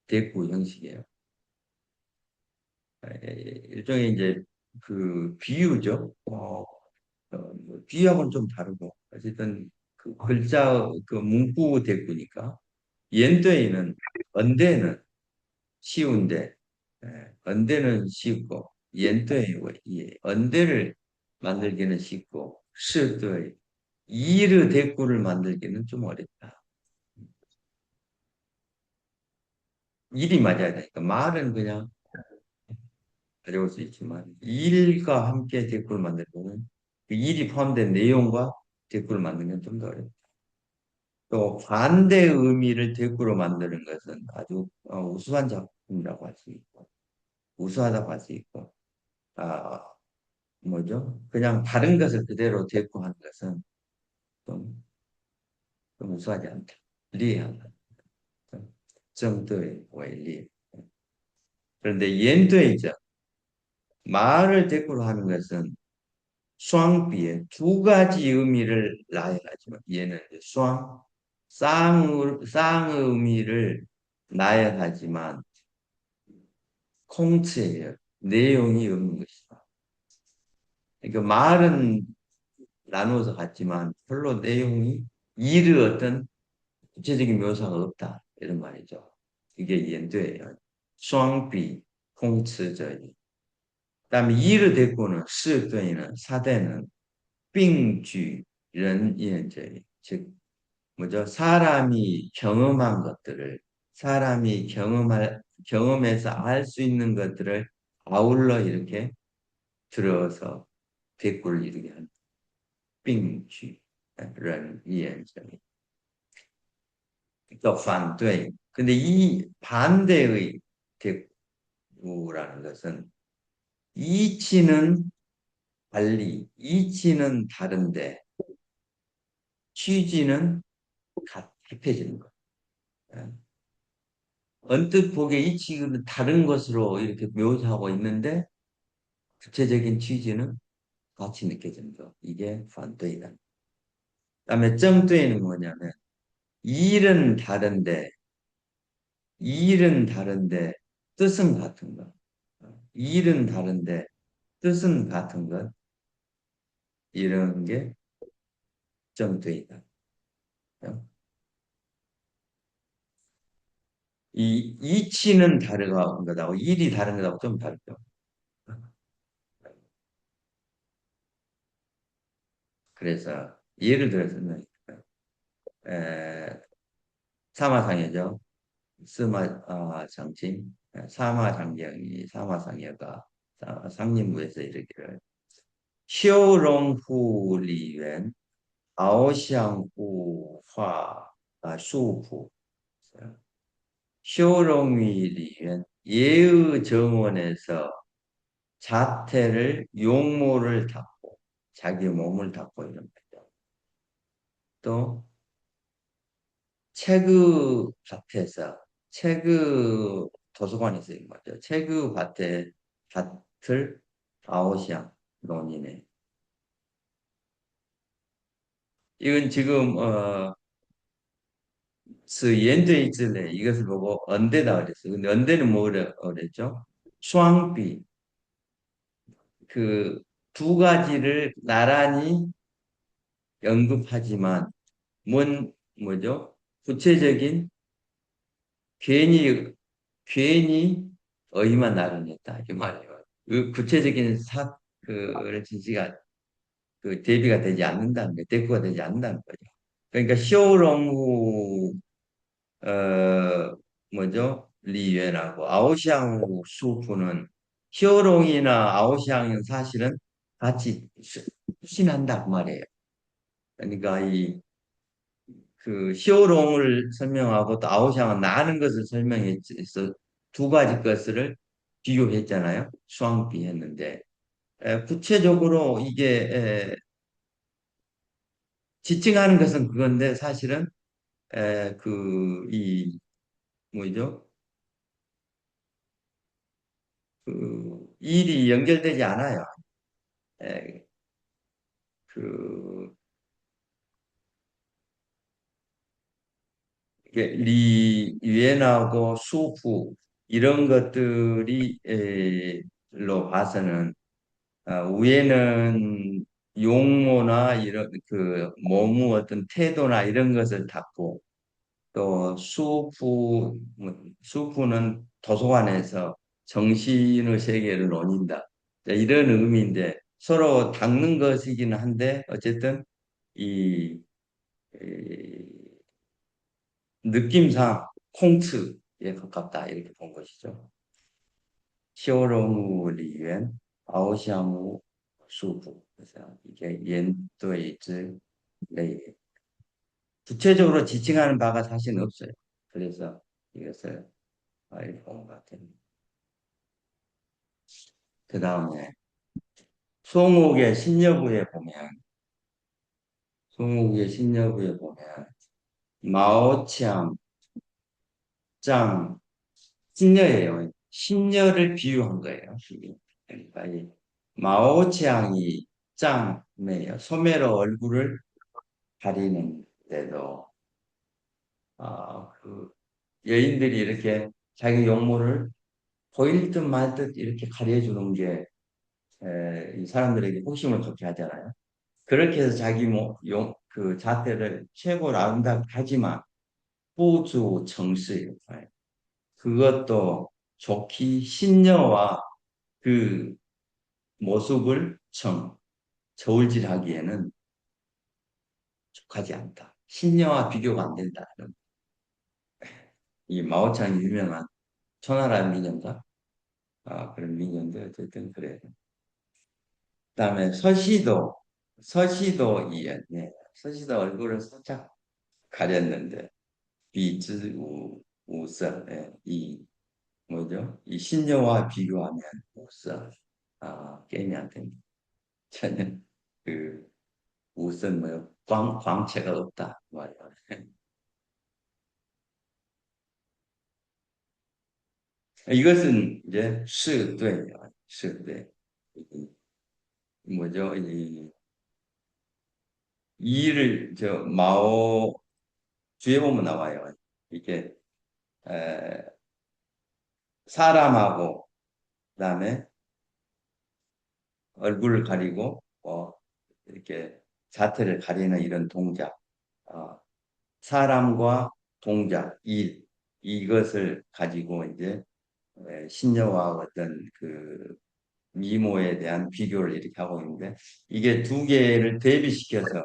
대구 형식이에요. 일종의 이제 그 비유죠. 뭐 비유하고는 좀 다르고 어쨌든 그 글자 그 문구 대꾸니까 연대에는 언대는 쉬운데 언대는 쉽고 연대의 언대를 만들기는 쉽고 시의 이르 대꾸를 만들기는 좀 어렵다. 일이 맞아야 되니까 말은 그냥 가져올 수 있지만 일과 함께 대꾸를 만들고는 그 일이 포함된 내용과 대꾸를 만드는 건 좀 더 어렵다. 또 반대 의미를 대꾸로 만드는 것은 아주 우수한 작품이라고 할 수 있고 우수하다고 할 수 있고 아 뭐죠? 그냥 다른 것을 그대로 대꾸하는 것은 좀, 좀 우수하지 않다. 리하다. 정도의 원리. 그런데 연도이죠. 말을 대꾸로 하는 것은 수항비에 두 가지 의미를 나열하지만 얘는 쌍의 의미를 나열하지만 콩츠예요. 내용이 없는 것이다. 그러니까 말은 나누어서 갔지만 별로 내용이 이르 어떤 구체적인 묘사가 없다. 이런 말이죠. 이게 연도예요. 수항비, 콩츠저이. 그다음에 이르 대꾸는 시되는 사대는 빙쥐는 이제 즉 뭐죠? 사람이 경험한 것들을 사람이 경험해서 알 수 있는 것들을 아울러 이렇게 들어서 대꾸를 이루게 하는 빙쥐라는 이해점이 또 반대. 근데 이 반대의 대꾸라는 것은 이치는 달리 이치는 다른데 취지는 같아지는 것. 언뜻 보기에 이치는 다른 것으로 이렇게 묘사하고 있는데 구체적인 취지는 같이 느껴지는 것. 이게 반대이다. 그다음에 정도에는 뭐냐면 일은 다른데 뜻은 같은 것. 일은 다른데 뜻은 같은 것. 이런 게 정도이다. 이 이치는 다른 것하고 일이 다른 것하고 좀 다르죠. 그래서 예를 들어서는 에, 사마상여죠. 스마장진, 사마장경이 사마상여가 상림부에서 이르기를 쇼롱후리웬 아오샹후화 수부 쇼롱위리웬 예의 정원에서 자태를 용모를 닦고 자기 몸을 닦고 이런 거죠. 또 체그 밭에서 체그 도서관에서 이런 거죠. 체그 밭을 아오시앙 논이네. 이건 지금 연대 있을래 이것을 보고 언대다 그랬어요. 근데 언대는 뭐라 그랬죠? 수항비 그 두 가지를 나란히 언급하지만 뭐죠? 구체적인 괜히 어휘만 나누었다 이 말이에요. 그 구체적인 그 진시가 그 대비가 되지 않는다는 거, 대꾸가 되지 않는다는 거죠. 그러니까 쇼롱후 뭐죠? 리유엔하고 아오샹 수프는 쇼롱이나 아오샹은 사실은 같이 수신한다 그 말이에요. 그러니까 그 히어롱을 설명하고 또 아오샹은 나는 것을 설명해서 두 가지 것을 비교했잖아요. 수왕비 했는데 구체적으로 이게 지칭하는 것은 그건데 사실은 이 뭐죠? 그 일이 연결되지 않아요. 에, 그 이게 리위엔하고 수프 이런 것들이 로 봐서는 위에는 용모나 이런 그 몸의 어떤 태도나 이런 것을 닦고 또 수프는 도서관에서 정신의 세계를 논인다. 자, 이런 의미인데 서로 닦는 것이긴 한데 어쨌든 이, 이 느낌상 콩츠에 가깝다 이렇게 본 것이죠. 시오롱우 리엔 아오샹우 수부 그래서 이게 연도이즈 레이 구체적으로 지칭하는 바가 사실은 없어요. 그래서 이것을 이렇게 본것 같아요. 그 다음에 송옥의 신여부에 보면 송옥의 신여부에 보면 마오치앙 짱 신녀예요. 신녀를 비유한 거예요. 그러니까 이 마오치앙이 짱매예요. 소매로 얼굴을 가리는데도 그 여인들이 이렇게 자기 용모를 보일 듯 말 듯 이렇게 가려주는 게 이 사람들에게 호심을 돋게 하잖아요. 그렇게 해서 자기 그 자태를 최고로 아름답게 하지만 부주 정수예요. 그것도 좋기 신녀와 그 모습을 저울질하기에는 족하지 않다. 신녀와 비교가 안 된다. 이 마오창이 유명한 초나라 민요인가? 그런 민요인데 어쨌든 그래. 그다음에 서시도 이연, 네. 서시도 얼굴을 살짝 가렸는데 비즈우서, 네. 이 뭐죠? 이 신녀와 비교하면 우서, 게임이 안 됩니다. 전혀 그 우선 뭐 광채가 없다 말이야. 이것은 이제 시대예요. 시대. 뭐죠? 이 이를 저 마오 뒤에 보면 나와요. 이게 에, 사람하고 그다음에 얼굴을 가리고 이렇게 자태를 가리는 이런 동작, 어, 사람과 동작, 일 이것을 가지고 이제 신녀와 어떤 그 미모에 대한 비교를 이렇게 하고 있는데 이게 두 개를 대비시켜서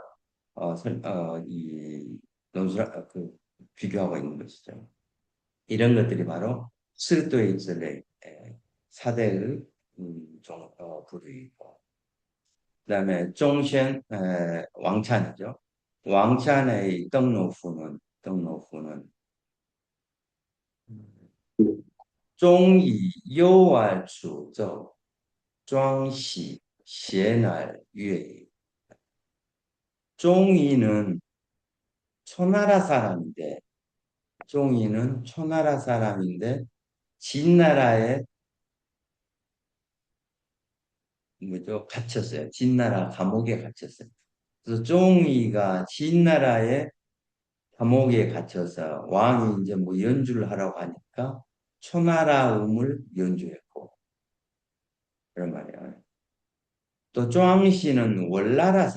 이 논술 비교하고 있는 것이죠. 이런 것들이 바로 스르토이츠의 사대의 부류이고 그다음에 종셴 왕찬이죠. 왕찬의 떡로후는 종이 요할 주저庄喜 시에날 유에 종이는 초나라 사람인데 종이는 초나라 사람인데 진나라에 뭐죠? 갇혔어요. 진나라 감옥에 갇혔어요. 그래서 종이가 진나라의 감옥에 갇혀서 왕이 이제 뭐 연주를 하라고 하니까 초나라 음을 연주했고 그런 말이에요. 또 庄씨는 월나라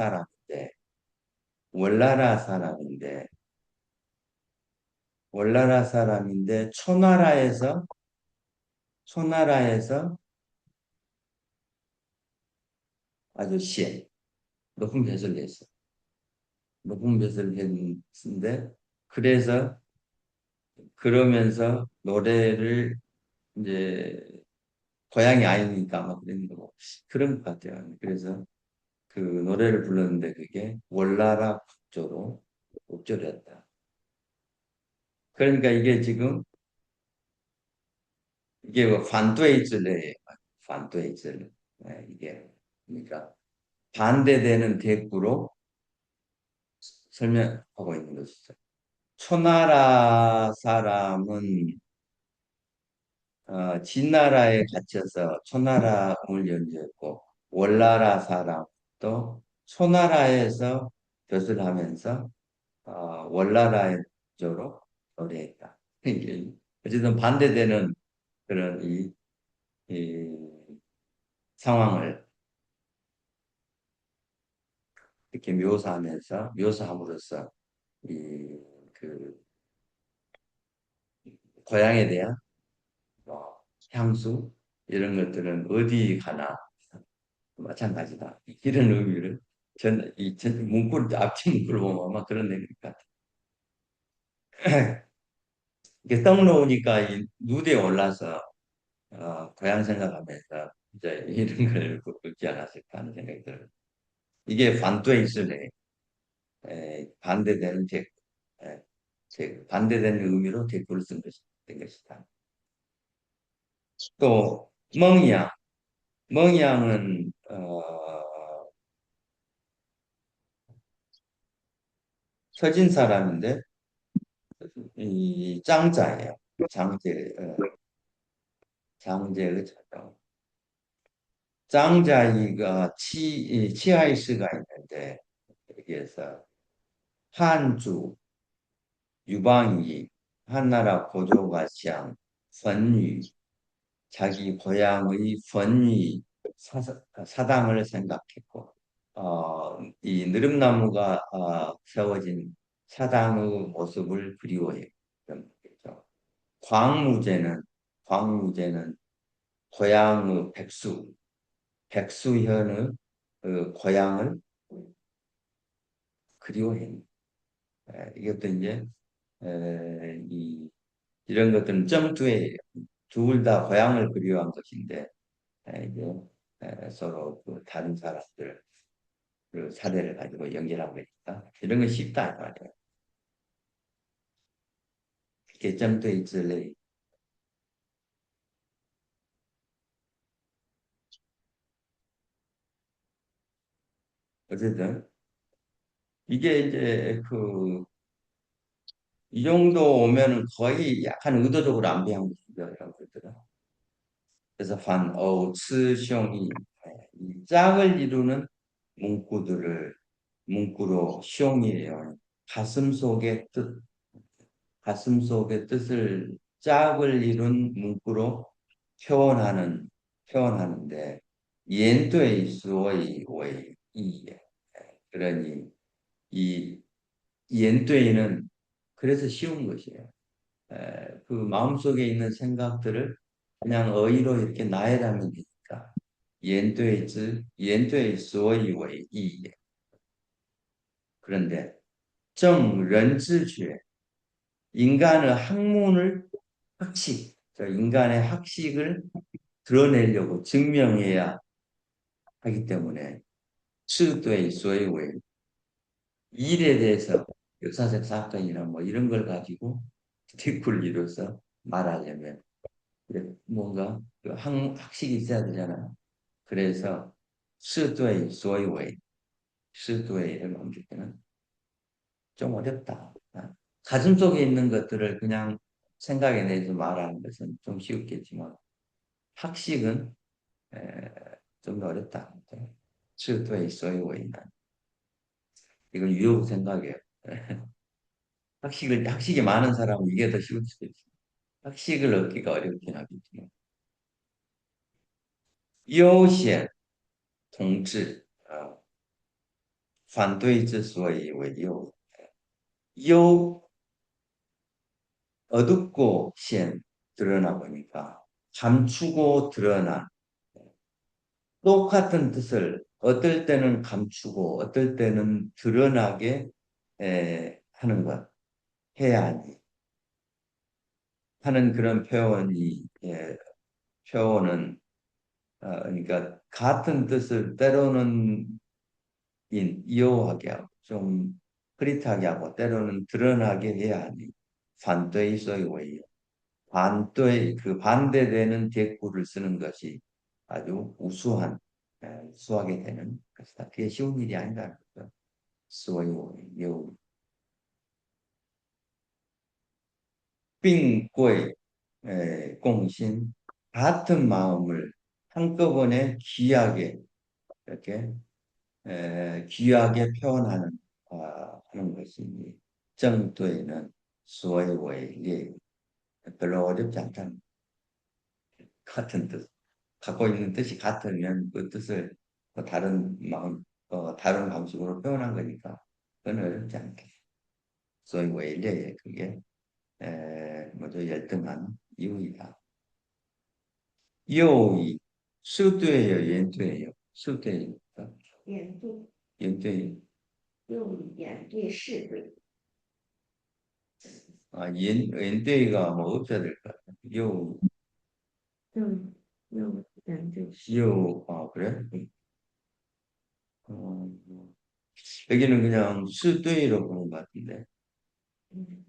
사람인데 월나라 사람인데 초나라에서 아주 높은 벼슬을 했어. 높은 벼슬을 했는데 그래서 그러면서 노래를 이제 고향이 아니니까 막 그런 거고 그런 것 같아요. 그래서 그 노래를 불렀는데 그게 월나라 국조로 옥조였다. 그러니까 이게 지금 이게 뭐 반도이즐레예요. 반도이즐레. 이게 그러니까 반대되는 대꾸로 설명하고 있는 것이죠. 초나라 사람은 진나라에 갇혀서 초나라음을 연주했고 월나라 사람도 초나라에서 벼슬 하면서 월나라의 조로 노래했다. 이게 어쨌든 반대되는 그런 이 상황을 이렇게 묘사함으로써 이 그 고향에 대한 뭐 향수 이런 것들은 어디 가나 마찬가지다. 이런 의미를 전 문구를 앞뒤 문구를 보면 아마 그런 내용일 것 같아요. 이게 떡 놓으니까 이 누드에 올라서 고향 생각하면서 이제 이런 걸 긋지 않았을까 하는 생각이 들어요. 이게 반도이슬에 반대되는 반대되는 의미로 대꾸를 된 것이다. 또 멍이양, 멍이양은 서진 사람인데 이 짱자예요. 장제, 장제의 자죠. 짱자이가 치아이스가 있는데 여기에서 한주, 유방이, 한나라 고조가시양, 선유, 자기 고향의 선위 사당을 생각했고, 이 느릅나무가 세워진 사당의 모습을 그리워해. 그런 거죠. 광무제는, 광무제는 고향의 백수현의 고향을 그리워해. 이것도 이제 이런 것들은 점투에 둘 다 고향을 그리워한 것인데 이제 서로 그 다른 사람들 그 사례를 가지고 연결하고 있다. 이런 건 쉽다 이 말이에요. 개점투에 있을래. 어쨌든 이게 이제 이 정도 오면은 거의 약간 의도적으로 안 배운 것이라고 그러더라. 그래서 츠숑이 이 짝을 이루는 문구로 숑이에요. 가슴 속의 뜻, 가슴 속의 뜻을 짝을 이룬 문구로 표현하는데 연도의 수의 의 이에 그러니 이 연도에는 그래서 쉬운 것이에요. 그 마음속에 있는 생각들을 그냥 어휘로 이렇게 나열하면 되니까 연도의 수의 의 이에 그런데 정ren지주의 인간의 인간의 학식을 드러내려고 증명해야 하기 때문에 수도의 소유의 일에 대해서 역사적 사건이나 뭐 이런 걸 가지고 디쿨 이뤄서 말하려면 뭔가 그 학식이 있어야 되잖아요. 그래서 수도의 소유의 수도의를 만들 때는 좀 어렵다. 가슴속에 있는 것들을 그냥 생각해내서 말하는 것은 좀 쉬웠겠지만 학식은 에, 좀 더 어렵다. 수도에 쏘이고 있는 이건 유효 생각이에요. 학식이 많은 사람은 이게 더 쉬울 수도 있어요. 학식을 얻기가 어렵긴 하겠지만 요시엔 통治 反对之所以为优 어둡고 시엔 드러나 보니까 감추고 드러난 똑같은 뜻을 어떨 때는 감추고 어떨 때는 드러나게 하는 것 해야 하니 하는 그런 표현은 그러니까 같은 뜻을 때로는 이호하게 하고 좀 흐릿하게 하고 때로는 드러나게 해야 하니 반对 소유웨이 그 반대되는 대구를 쓰는 것이 아주 우수하게 되는 것이다. 그게 쉬운 일이 아니다. 소유, 并贵 공신 같은 마음을 한꺼번에 이렇게 귀하게 표현하는 하는 것이니 정도에는 수어의 별로 어렵지 않다는 같은 뜻 갖고 있는 뜻이 같으면 그 뜻을 다른 다른 방식으로 표현한 거니까 그건 어렵지 않게 소위 외래의 그게 뭐죠 열등한 이유이다. 요이 수도예요, 연도예요, 수도예요, 眼对，연도예요. 用眼对视对， 연대가 뭐 없어야 될 것 같아.用眼对视， 그래? 어, 여기는 그냥 수도이로 보는 것 같은데. 嗯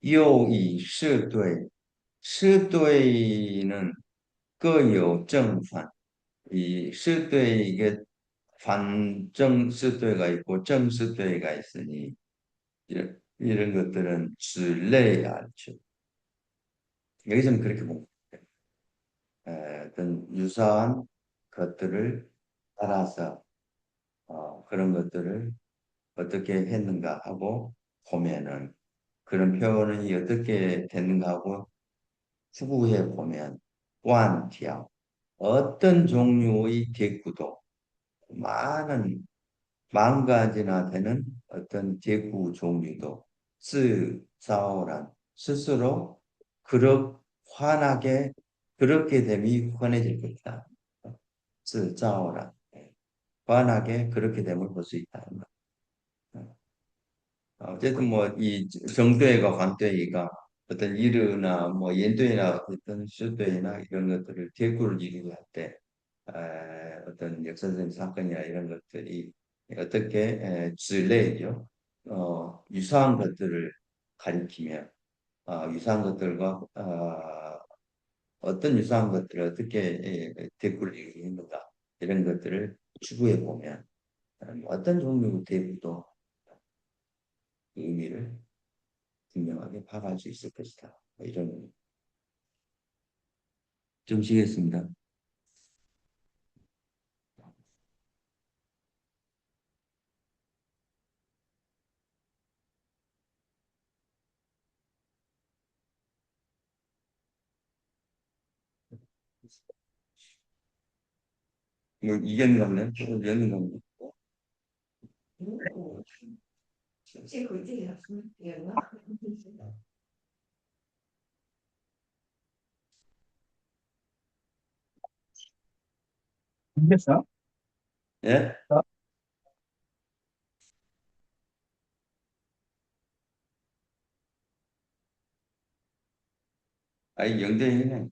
요이 수도이. 수도이는 各有正反. 이 수도이 이게 반정 수도이가 있고 정 수도이가 있으니 이런 것들은 指类알죠. 여기서는 그렇게 봅니다. 어떤 유사한 것들을 따라서 그런 것들을 어떻게 했는가 하고 보면은 그런 표현이 어떻게 됐는가 하고 추구해 보면 관티아 어떤 종류의 대구도 많은 만 가지나 되는 어떤 대구 종류도 스사오란 스스로 그렇 환하게 그렇게 됨이 환해질 것이다. 스사오란 환하게 그렇게 됨을 볼 수 있다. 어쨌든 뭐 이 정도회가 관도회가 어떤 일이나 뭐 연도회나 어떤 수도회나 이런 것들을 대구를 이루고 할때 어떤 역사적인 사건이나 이런 것들이 어떻게 지뢰죠 유사한 것들을 가리키며 유사한 것들과 어떤 유사한 것들을 어떻게 대구를 이루는가 이런 것들을 추구해 보면 어떤 종류 대구도 그 의미를 분명하게 파악할 수 있을 것이다. 뭐 이런 좀 쉬겠습니다. 뭐 이겼는데 이겼는데 嗯，这回这个也了， 알겠어? 예? 어, 아이 영대이네.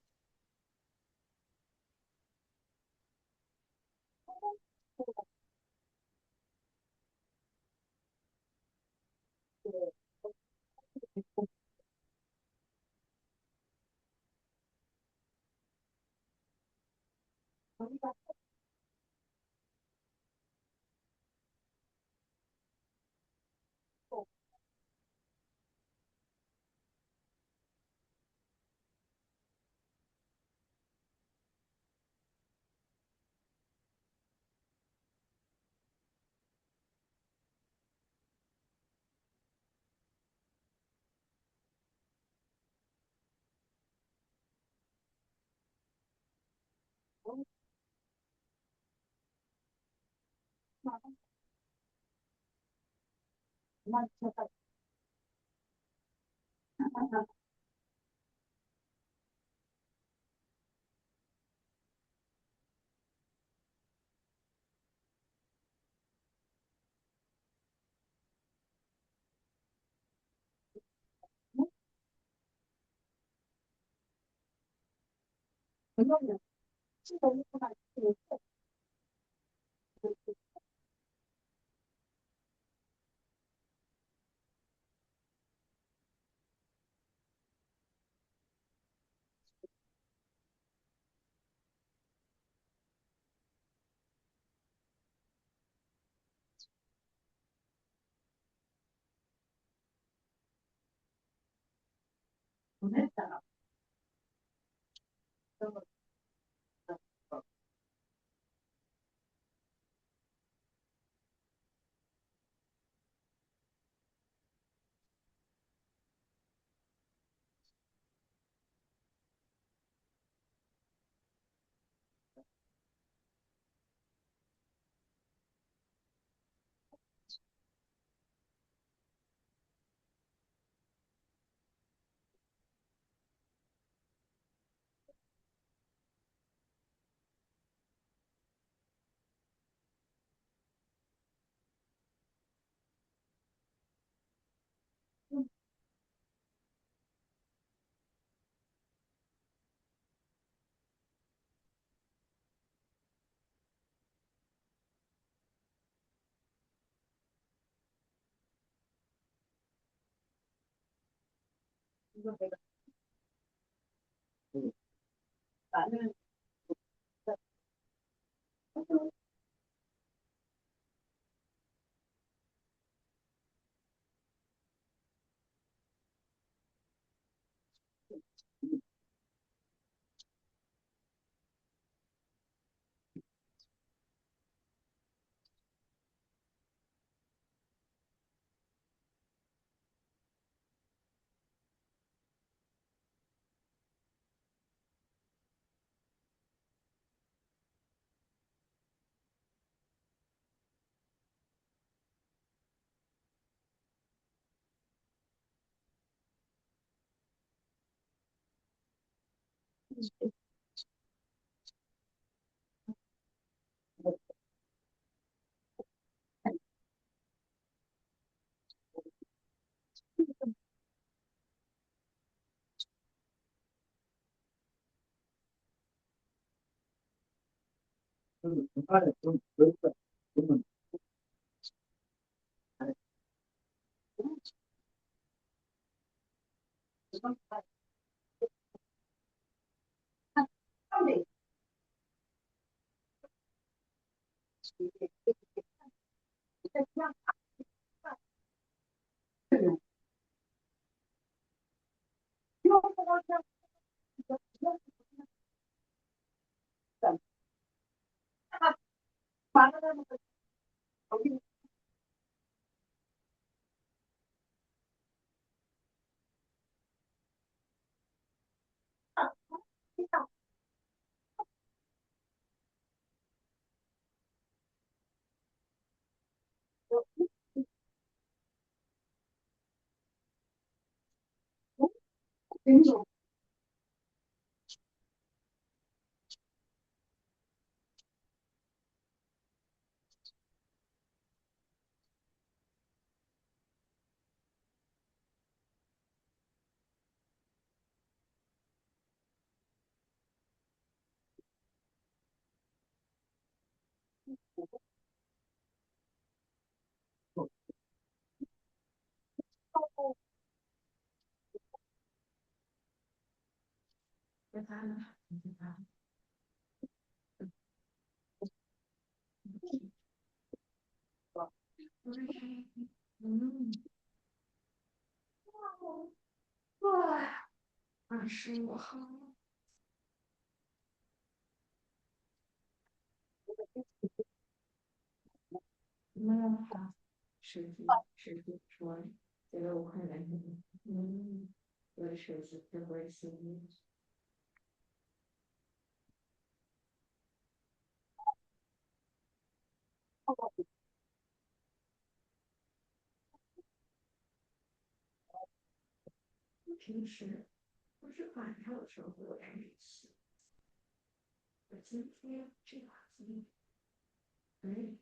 哇，25号，没有他，实际说，觉得我很难听，我的手机不会声音，平时不是晚上的时候我在练习，我今天这把琴，哎。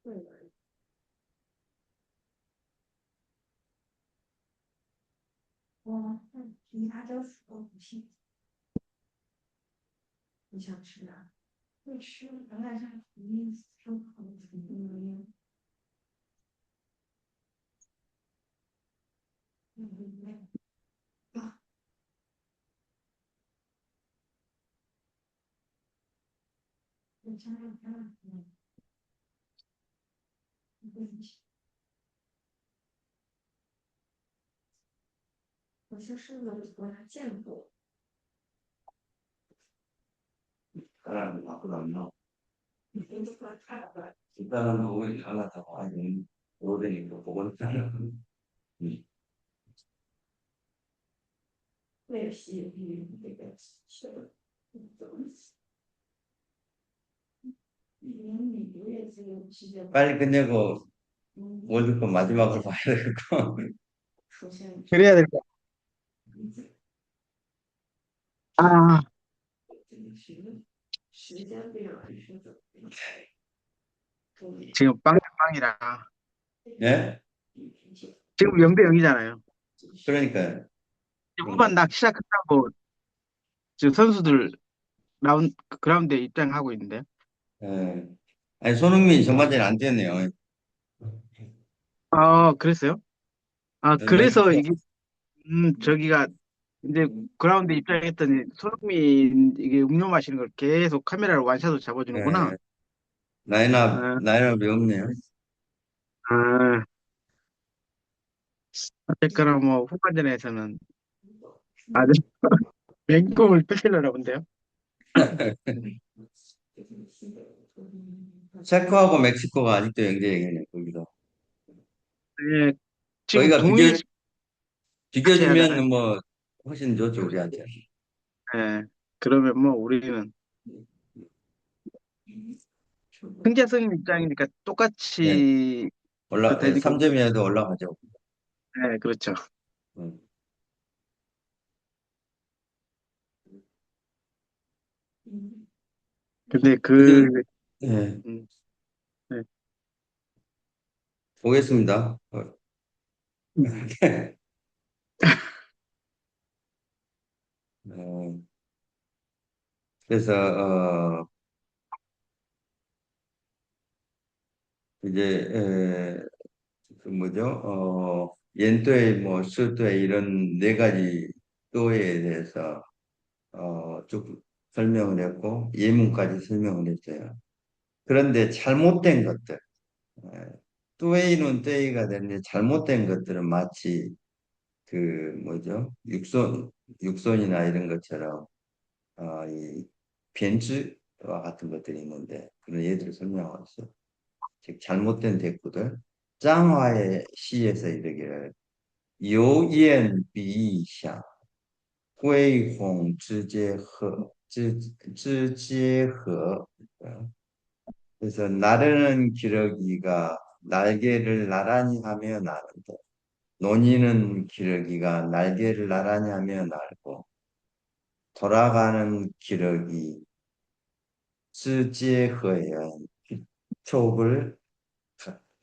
对的，我离他家属都不近，不想吃啊。会吃，原来像你生好的啊，我想想看，对不起，我是是我还见过，사람이 바꾸라면你都说看了，일단은 그걸 잘났다고 하긴 오래니까 그걸 따르는为了吸引这个是1年5个月这个时间， 빨리 끝내고 월드컵 마지막을 봐야 되고 出现 그래야 될 거. 아, 时间变了是怎么？ 지금 빵이라. 예? 지금 0대 0이잖아요. 그러니까 후반 딱 시작한다고 지금 선수들 그라운드에 입장하고 있는데. 예. 아니 손흥민이 전반전에 안 뛰었네요. 아, 그랬어요? 아, 그래서 멕시코 이게, 저기가 이제 그라운드 입장했더니 손흥민 이게 음료 마시는 걸 계속 카메라로 완샷으로 잡아주는구나. 예. 라인업 아, 라인업이 없네요. 아, 어쨌거나 뭐 후반전에서는 아주 맹공을 뺏으려나 본데요. 체코하고 멕시코가 아직도 영대0이네 거기도. 예, 지금 거기가 동일 같이 해야 하잖아요. 비겨주면 뭐 훨씬 좋죠 우리한테. 예, 그러면 뭐 우리는 승자승 입장이니까 네. 똑같이 그 올라 되니까 3점이라도 올라가죠. 예, 그렇죠. 음. 근데 하여튼 예. 음, 네. 보겠습니다. 어, 그래서 이제 그 뭐죠? 연도의 뭐 수도의 이런 네 가지 도에 대해서 쭉 설명을 했고 예문까지 설명을 했어요. 그런데 잘못된 것들, 또웨이는 또웨이가 되는데 잘못된 것들은 마치 그 뭐죠? 육손이나 이런 것처럼 이 벤츠와 같은 것들이 있는데 그런 예들을 설명하고 있어요. 즉 잘못된 대꾸들. 짱화의 시에서 이르기를 有言必异想 归哄之结合。 그래서 나르는 기러기가 날개를 나란히 하며 나른다. 논이는 기러기가 날개를 나란히 하며 날고 돌아가는 기러기 쯔지에허에 촉을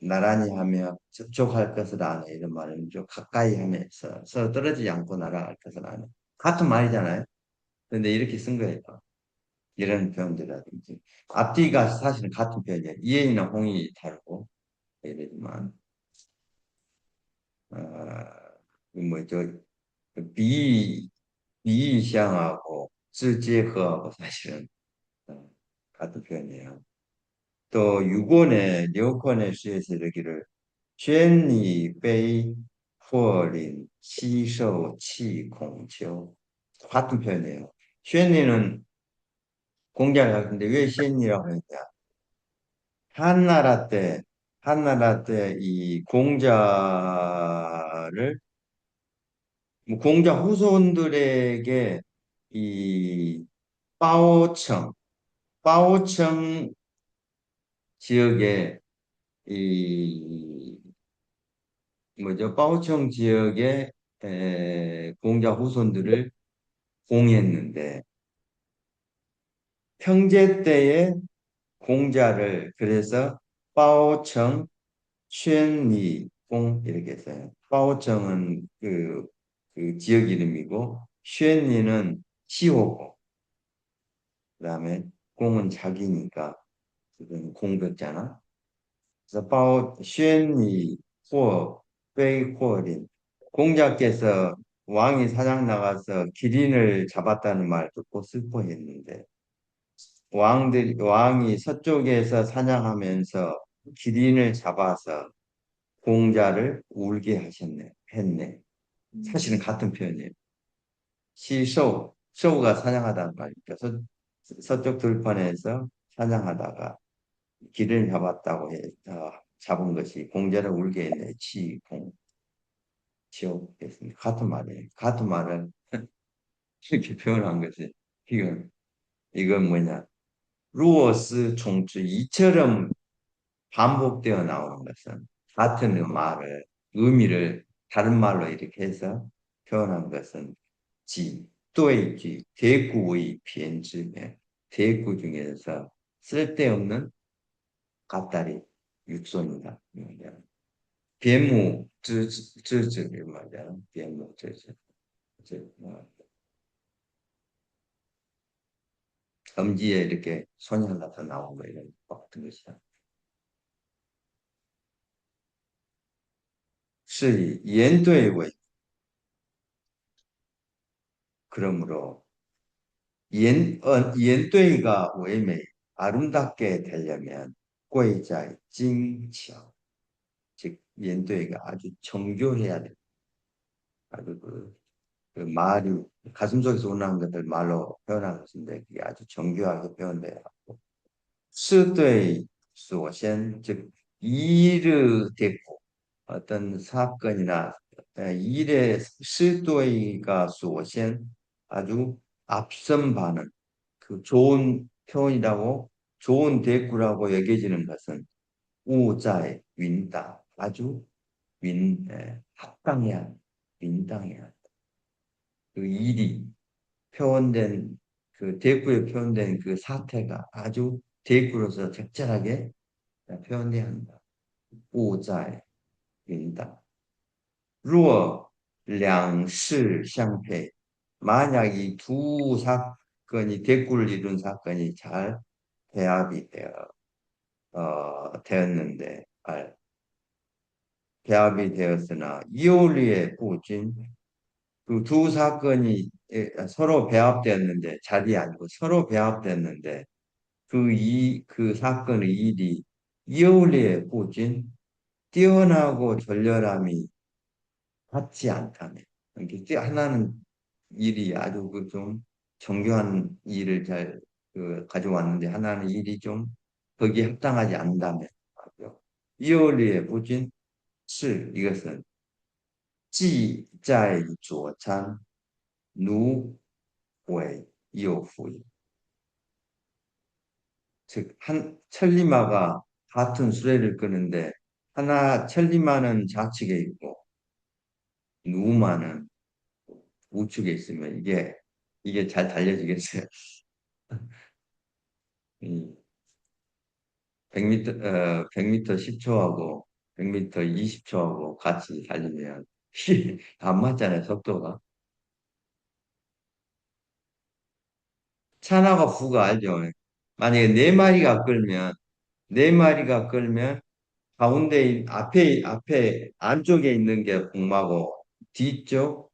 나란히 하며 접촉할 것을 아네. 이런 말은 좀 가까이 하면서 서로 떨어지지 않고 날아갈 것을 아네. 같은 말이잖아요. 근데 이렇게 쓴 거예요. 이런 표현들이라든지 앞뒤가 사실은 같은 표현이에요. 이해이나 홍이 다르고 이러지만 그 뭐죠? 그 비이시향하고 쯔지허하고 사실은 같은 표현이에요. 또 유권의 려권의 시에서 이르기를 宣你悲祸临吸收气孔丘. 같은 표현이에요.宣니는 공자를 하는데 왜宣니라고 했냐? 한나라 때 이 공자를 뭐 공자 후손들에게 이 파오청 지역에 이 뭐죠? 파오청 지역에 공자 후손들을 공했는데 평제 때에 공자를 그래서 빠오청, 쉔리공 이렇게 써요. 빠오청은 그 지역 이름이고 쉔리는 시호고 그다음에 공은 자기니까 그건 공백잖아. 그래서 빠오 쉔리或 빼이호린 공자께서 왕이 사냥 나가서 기린을 잡았다는 말 듣고 슬퍼했는데 왕이 서쪽에서 사냥하면서 기린을 잡아서 공자를 울게 했네. 사실은 같은 표현이에요. 서우가 사냥하다는 말이니까 서쪽 들판에서 사냥하다가 기린을 잡았다고 잡은 것이 공자를 울게 했네. 치옥했습니다. 같은 말이에요. 같은 말을 이렇게 표현한 것이 이건 뭐냐? 루어스 총주 이처럼 반복되어 나오는 것은 같은 말을 의미를 다른 말로 이렇게 해서 표현한 것은 또이지 대구의 비엔즈에 대구 중에서 쓸데없는 갓다리 육손이다. 비무 쯔쯔 말이야. 비무 쯔쯔. 엄지에 이렇게 손이 하나 더 나온 거 이런 같은 것이야. 是以言对为 그러므로 연도이가 외매 아름답게 되려면贵在 精巧. 즉 연도이가 아주 정교해야 돼. 아주 그 말이 가슴속에서 올라오는 것들 말로 표현한 것인데 그게 아주 정교하게 표현돼야 하고 是对所先 즉 일을 대고 어떤 사건이나 일의 시도가 소先아주 앞선 바는 그 좋은 표현이라고 좋은 대꾸라고 여겨지는 것은 우자의 윈다 아주 합당해야 윈당해야 그 일이 표현된 그 대꾸에 표현된 그 사태가 아주 대꾸로서 적절하게 표현돼야 한다. 우자의 윈다 若两事相配 만약 이 두 사건이 대꾸를 이룬 사건이 잘 배합이 되었는데 배합이 되었으나 이올리의 부진 그 두 사건이 서로 배합되었는데 자리 아니고 서로 배합됐는데 그 사건의 일이 이올리의 부진 뛰어나고 절렬함이 같지 않다면 이게 하나는 일이 아주 그 좀 정교한 일을 잘 가져왔는데 하나는 일이 좀 거기에 합당하지 않다면 이올리의 부진 이것은 既在左参 누为右辅이 즉 한 천리마가 같은 수레를 끄는데 하나 천리마는 좌측에 있고 누마는 우측에 있으면 이게 잘 달려지겠어요. 이 100m 100m 10초하고 100m 20초하고 같이 달리면 안 맞잖아요, 속도가. 차나가 후가 알죠? 만약에 네 마리가 끌면 가운데 앞에 안쪽에 있는 게 공마고 뒤쪽에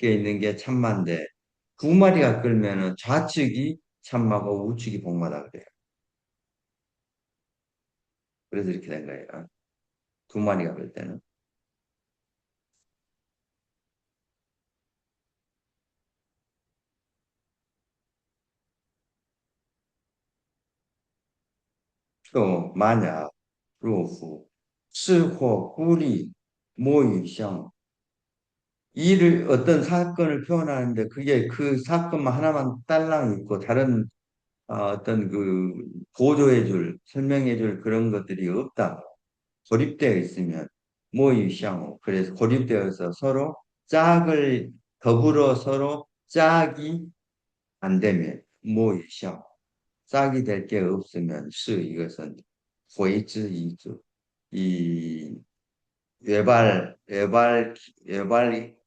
있는 게 참마인데 두 마리가 끌면은 좌측이 참마고 우측이 복마다 그래요. 그래서 이렇게 된 거예요. 두 마리가 끌 때는. 또 만약 若夫是或孤立 모유성 이를 어떤 사건을 표현하는데 그게 그 사건만 하나만 딸랑 있고 다른 어떤 그 보조해줄 설명해줄 그런 것들이 없다. 고립되어 있으면 모유쌍 그래서 고립되어서 서로 더불어 서로 짝이 안 되면 모유쌍 짝이 될 게 없으면 이것은 回之이주 이 외발 외발 외발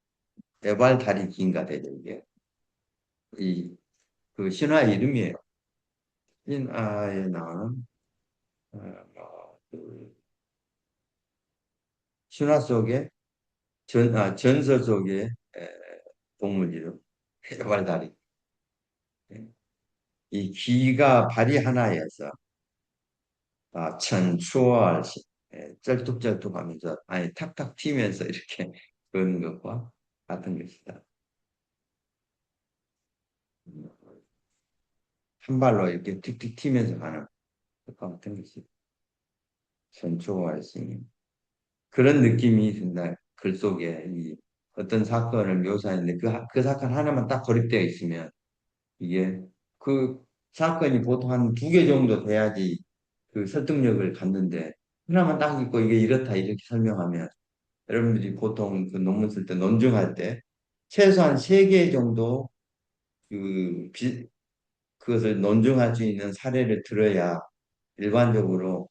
외발 다리 긴가 되죠 이게 이 그 신화 이름이에요. 신화에 나오는 그 신화 속에 전설 속의 동물 이름 외발 다리. 이 기가 발이 하나여서 천추월 쩔뚝쩔뚝하면서 아니 탁탁 튀면서 이렇게 그런 것과 같은 것이다. 음, 한 발로 이렇게 틱틱 튀면서 가는 것과 같은 것이 천추월승 그런 느낌이 든다. 글 속에 이 어떤 사건을 묘사했는데 그 사건 하나만 딱 고립되어 있으면 이게 그 사건이 보통 한 두 개 정도 돼야지 그 설득력을 갖는데 하나만 딱 있고 이게 이렇다 이렇게 설명하면 여러분들이 보통 그 논문 쓸 때 논증할 때 최소한 세 개 정도 그 그것을 논증할 수 있는 사례를 들어야 일반적으로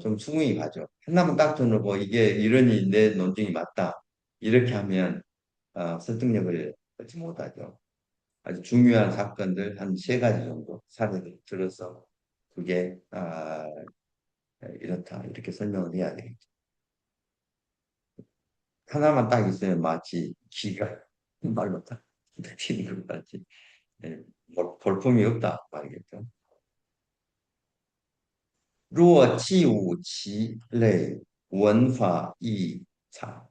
좀 수긍이 가죠. 하나만 딱 들어놓고 이게 이러니 내 논증이 맞다 이렇게 하면 설득력을 얻지 못하죠. 아주 중요한 사건들 한 세 가지 정도 사례를 들어서 그게 이렇다 이렇게 설명을 해야 되겠죠. 하나만 딱 있으면 마치 기가 말로 딱 튀는 것 같이 예, 볼품이 없다 말이겠죠. 若器无其类文法异常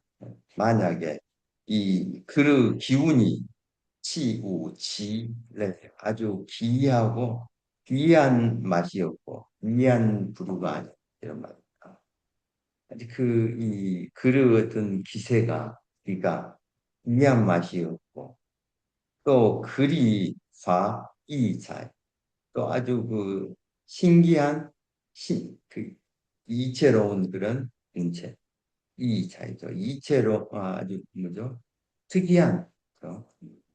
만약에 이 그 기운이 치우치래 아주 기이하고 귀한 맛이었고 귀한 부류가 아니야 이런 말입니다. 아주 그이 그릇 어떤 기세가 그러니까 귀한 맛이었고 또 그리 화이잘 또 아주 그 신기한 그 이채로운 그런 문체 이차이죠. 이채로 아주 뭐죠? 특이한 어,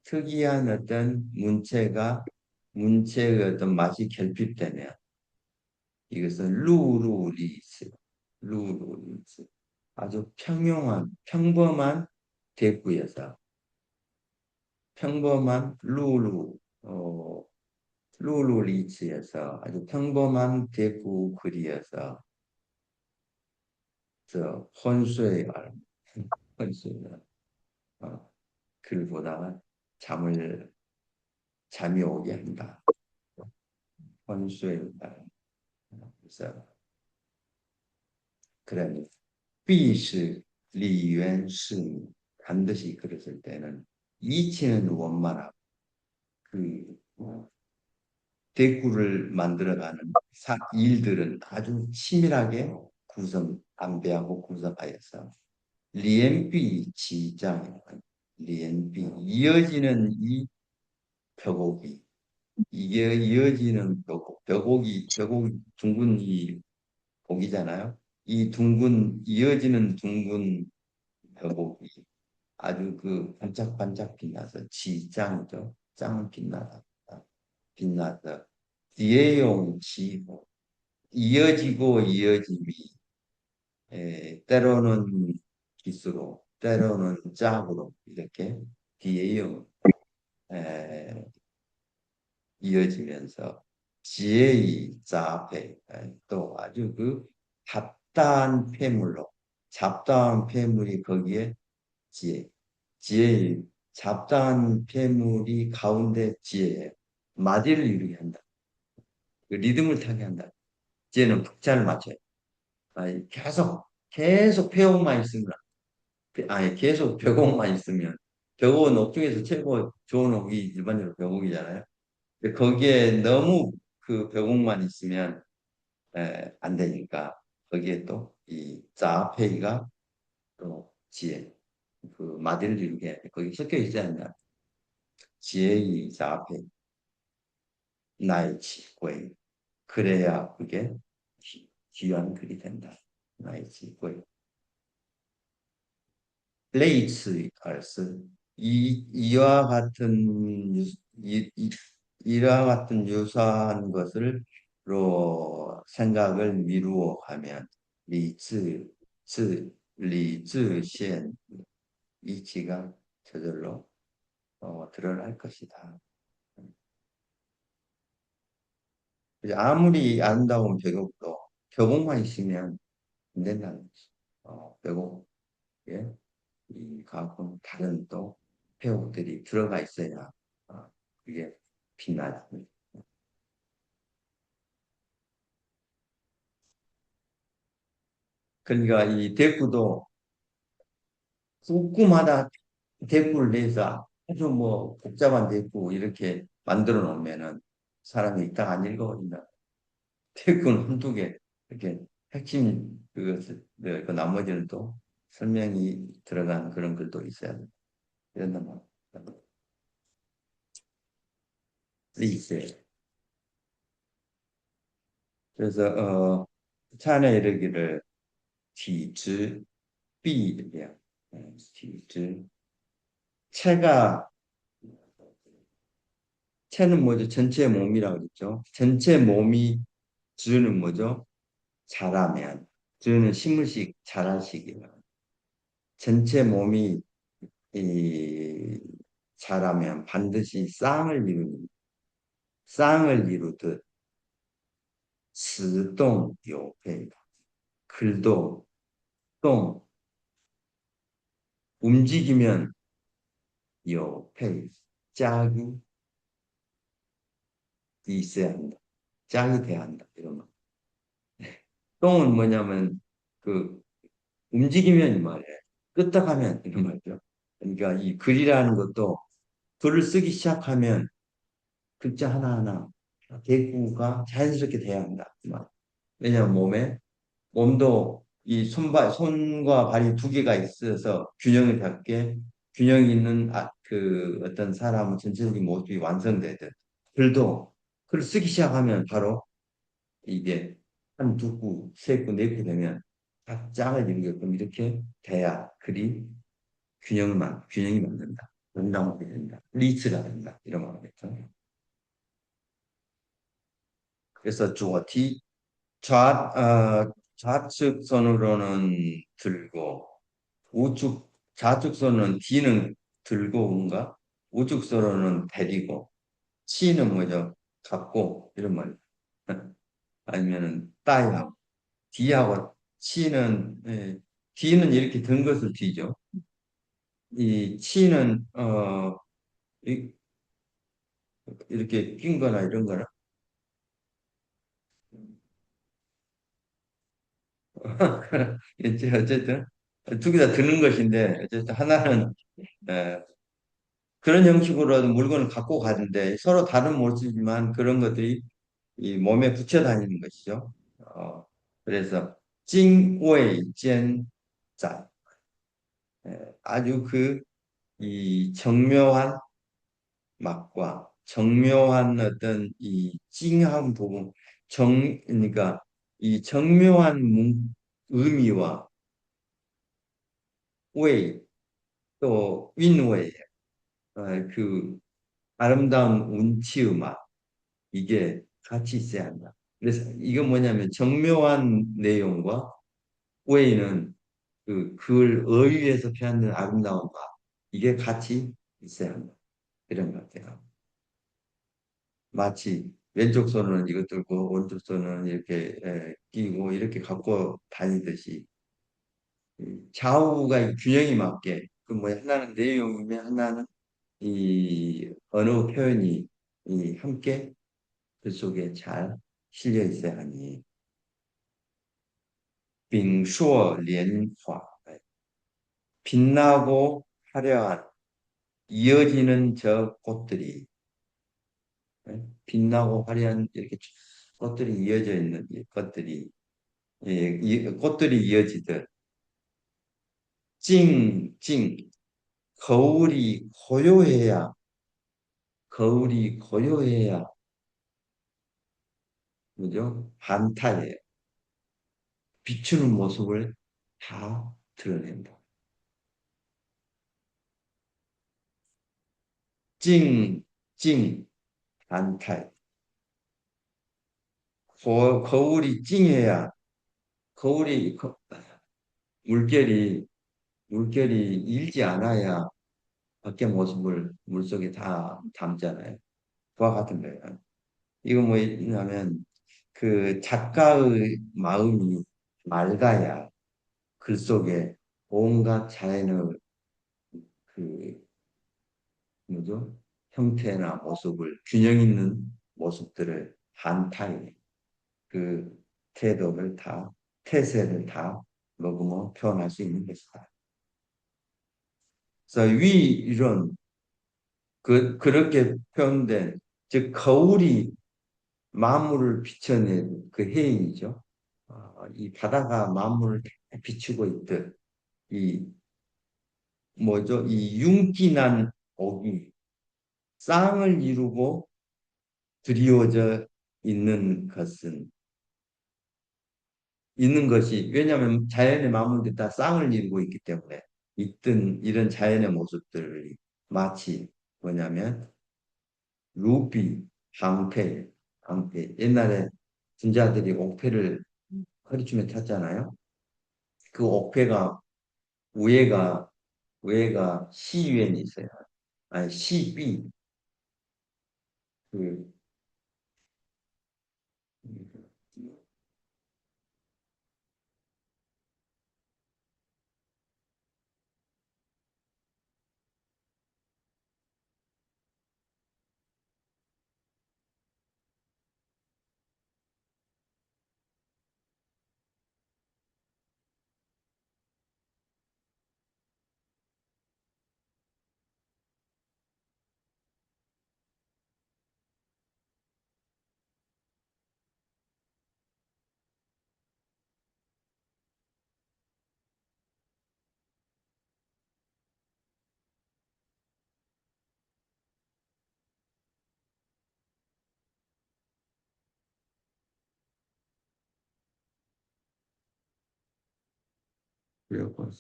특이한 어떤 문체의 어떤 맛이 결핍되면 이것은 루루리스 아주 평범한 대구에서 평범한 루루리치에서 아주 평범한 대구 글이어서 저 혼수의 말 혼수의 어, 글보다 잠이 오게 한다. 혼수의 말 그래서 그러니必是 리연스 반드시 그랬을 때는 이치는 원만하고 그 대구를 만들어가는 일들은 아주 치밀하게 안배하고 구성하여서 리엔비 지장 리엔비 이어지는 이 벽옥이 이게 이어지는 벽옥이 둥근 이 복이잖아요. 이 이어지는 둥근 벽옥이 아주 그 반짝반짝 빛나서 지장이죠. 짱 빛나다. 빛나서 뒤에용 지고 이어지고 이어짐이 때로는 기수로 때로는 짝으로 이렇게 뒤에용 이어지면서 지혜의 자배 또 아주 그 잡다한 폐물이 거기에 지혜 지혜의 잡다한 폐물이 가운데 지혜예요. 마디를 이루게 한다. 그 리듬을 타게 한다. 지혜는 박자를 맞춰요. 계속 폐옥만 있으면 계속 벽옥만 있으면 벽옥은 옥 중에서 최고 좋은 옥이 일반적으로 벽옥이잖아요. 근데 거기에 너무 그 벽옥만 있으면 안 되니까 거기에 또 이 자폐이가 또 지혜 그 마디를 이루게 거기 섞여 있지 않나 지혜의 자폐 나의 지혜 그래야 그게 귀한 글이 된다 나의 지혜 레이츠 알스 이와 같은 이와 같은 유사한 것을 생각을 미루어 가면 리즈센 이치가 저절로 드러날 것이다. 이제 아무리 아름다운 벽곡도 벽곡만 있으면 안 된다는 거지. 벽곡에 이 가끔 다른 또 폐곡들이 들어가 있어야 그게 빛나다. 그러니까 이 대구도 꼼꼼하다 대구를 내서 아주 뭐 복잡한 대구 이렇게 만들어 놓으면은 사람이 딱 안 읽어버린다. 대구는 한두 개 이렇게 핵심 그것을 그 나머지는 또 설명이 들어간 그런 글도 있어야 된다. 이런 말 있어요. 그래서 찬에 이르기를 体之必량体之체는 뭐죠? 전체 몸이라고 그랬죠. 전체 몸이 주는 뭐죠? 자라면 주는 식물식 자라식이라 전체 몸이 이 자라면 반드시 쌍을 이루듯 스동요패 글도 동 움직이면 요패 짝이 있어야 한다. 짝이 돼야 한다. 이런 말. 똥은 뭐냐면 그 움직이면 이 말이에요. 끄떡하면 이런 말이죠. 그러니까 이 글이라는 것도 글을 쓰기 시작하면 글자 하나하나 대구가 자연스럽게 돼야 한다. 이 말. 왜냐하면 몸도 이 손과 발이 두 개가 있어서 균형을 잡게 균형 있는 그 어떤 사람의 전체적인 모습이 완성되듯 글도 글을 쓰기 시작하면 바로 이게 한 두 구, 세 구, 네 구 되면 각 짝을 이루게끔 이렇게 돼야 글이 균형이 맞는다. 정당하게 된다. 리치가 된다. 이런 말이겠죠. 그래서 좌측 손으로는 들고 좌측 손은 뒤는 들고인가? 우측 손으로는 데리고 치는 뭐죠? 갖고 이런 말. 아니면은 따위하고 뒤하고 치는 뒤는 이렇게 든 것을 뒤죠. 이 치는 이렇게 낀 거나 이런 거나 이제 어쨌든 두 개 다 드는 것인데 어쨌든 하나는 에, 그런 형식으로 물건을 갖고 가는데 서로 다른 모습이지만 그런 것들이 이 몸에 붙여 다니는 것이죠. 그래서 징웨이 젠자 아주 이 정묘한 맛과 정묘한 어떤 이 찡한 부분 그러니까 이 정묘한 의미와 웨이 또 윈웨이 그 아름다운 운치의 맛 이게 같이 있어야 한다. 그래서 이건 뭐냐면 정묘한 내용과 웨이는 그걸 어휘에서 표현하는 아름다운 맛 이게 같이 있어야 한다. 이런 것 같아요. 마치 왼쪽 손은 이것 들고 오른쪽 손은 이렇게 끼고 이렇게 갖고 다니듯이 좌우가 균형이 맞게 그 뭐야 하나는 내용이면 하나는 이 언어 표현이 함께 그 속에 잘 실려 있어야 하니 빙수어莲花 빛나고 화려한 이어지는 저 꽃들이 빛나고 화려한 이렇게 꽃들이 이어져 있는 이 꽃들이 꽃들이 이어지듯 찡찡 거울이 고요해야 거울이 고요해야 그죠? 반타예요. 비추는 모습을 다 드러낸다. 찡찡 반탈 거울이 찡해야 거울이 거- 물결이 물결이 일지 않아야 밖의 모습을 물속에 다 담잖아요. 그와 같은 거예요. 이거 뭐냐면 그 작가의 마음이 맑아야 글 속에 온갖 자연의 그 뭐죠? 형태나 모습을 균형 있는 모습들을 한타임 그 태도를 다 태세를 다 머금어 표현할 수 있는 것이다. 그래서 위 이론 그렇게 표현된 즉 거울이 만물을 비춰낸 그 해인이죠. 이 바다가 만물을 비추고 있듯 이 뭐죠? 이 윤기난 옥이 쌍을 이루고 드리워져 있는 것은 있는 것이 왜냐하면 자연의 만물들이 다 쌍을 이루고 있기 때문에 있던 이런 자연의 모습들이 마치 뭐냐면 루비, 방패 옛날에 군자들이 옥패를 허리춤에 탔잖아요. 그 옥패가 위에가 시위엔이 있어요. 아니 시비 그 그래갖고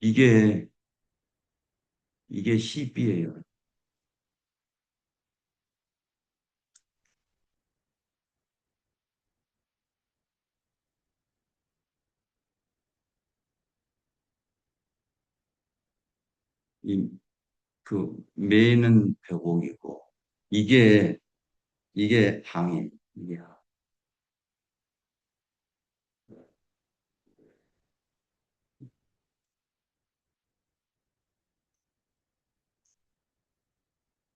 이게 이게 시비예요. 이 그 매는 벼곡이고 이게 항이 이게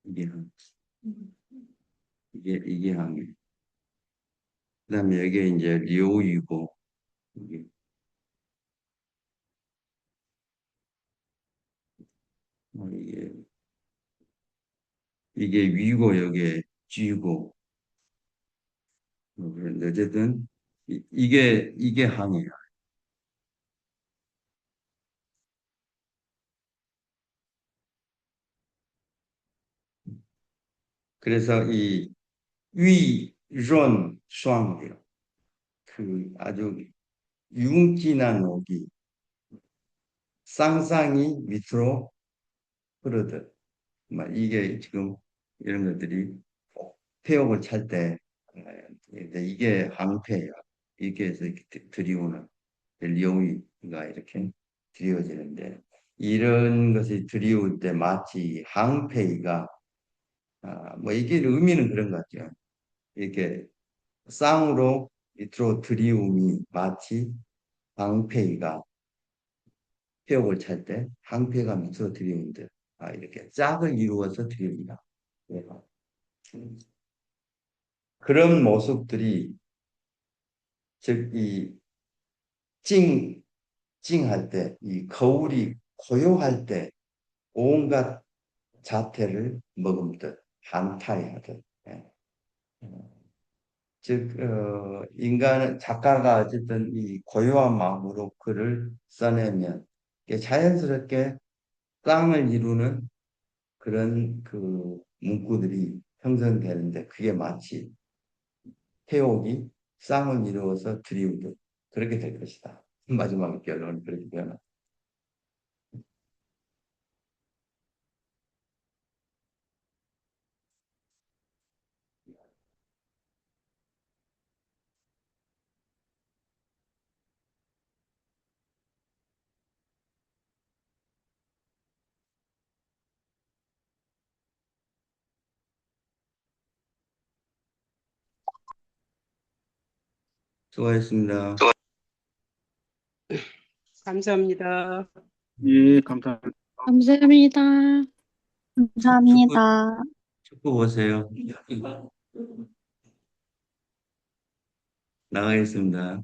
이게 항 이게 항이 그다음에 여기 이제 료이고 이게 이게 위고 여기에 쥐고 그런데 어쨌든 이게 항이에요. 그래서 이 위론 수학이요. 그 아주 윤기난 옥이 쌍쌍이 밑으로 흐르듯 막 이게 지금 이런 것들이 태역을 찰 때 근데 이게 항폐예요. 이게 해서 이렇게 들이오는 려위가 이렇게 드리워지는데 이런 것이 드리울 때 마치 항폐이가 뭐 이게 의미는 그런 것 같아요. 이렇게 쌍으로 밑으로 들이움이 마치 항폐이가 폐역을 찰 때 항폐가 밑으로 들이운다. 이렇게 짝을 이루어서 들이운다. 예. 그런 모습들이 즉 이 찡할 때, 이 거울이 고요할 때 온갖 자태를 머금듯 한타해하듯. 예. 즉 인간은 작가가 어쨌든 이 고요한 마음으로 글을 써내면 이게 자연스럽게 쌍을 이루는 그런 그 문구들이 형성되는데 그게 마치 태옥이 쌍을 이루어서 드리우듯 그렇게 될 것이다. 마지막 결론은 그렇게 변화. 수고하셨습니다. 감사합니다. 예, 감사합니다. 감사합니다. 축구, 감사합니다. 축구 보세요. 나가겠습니다.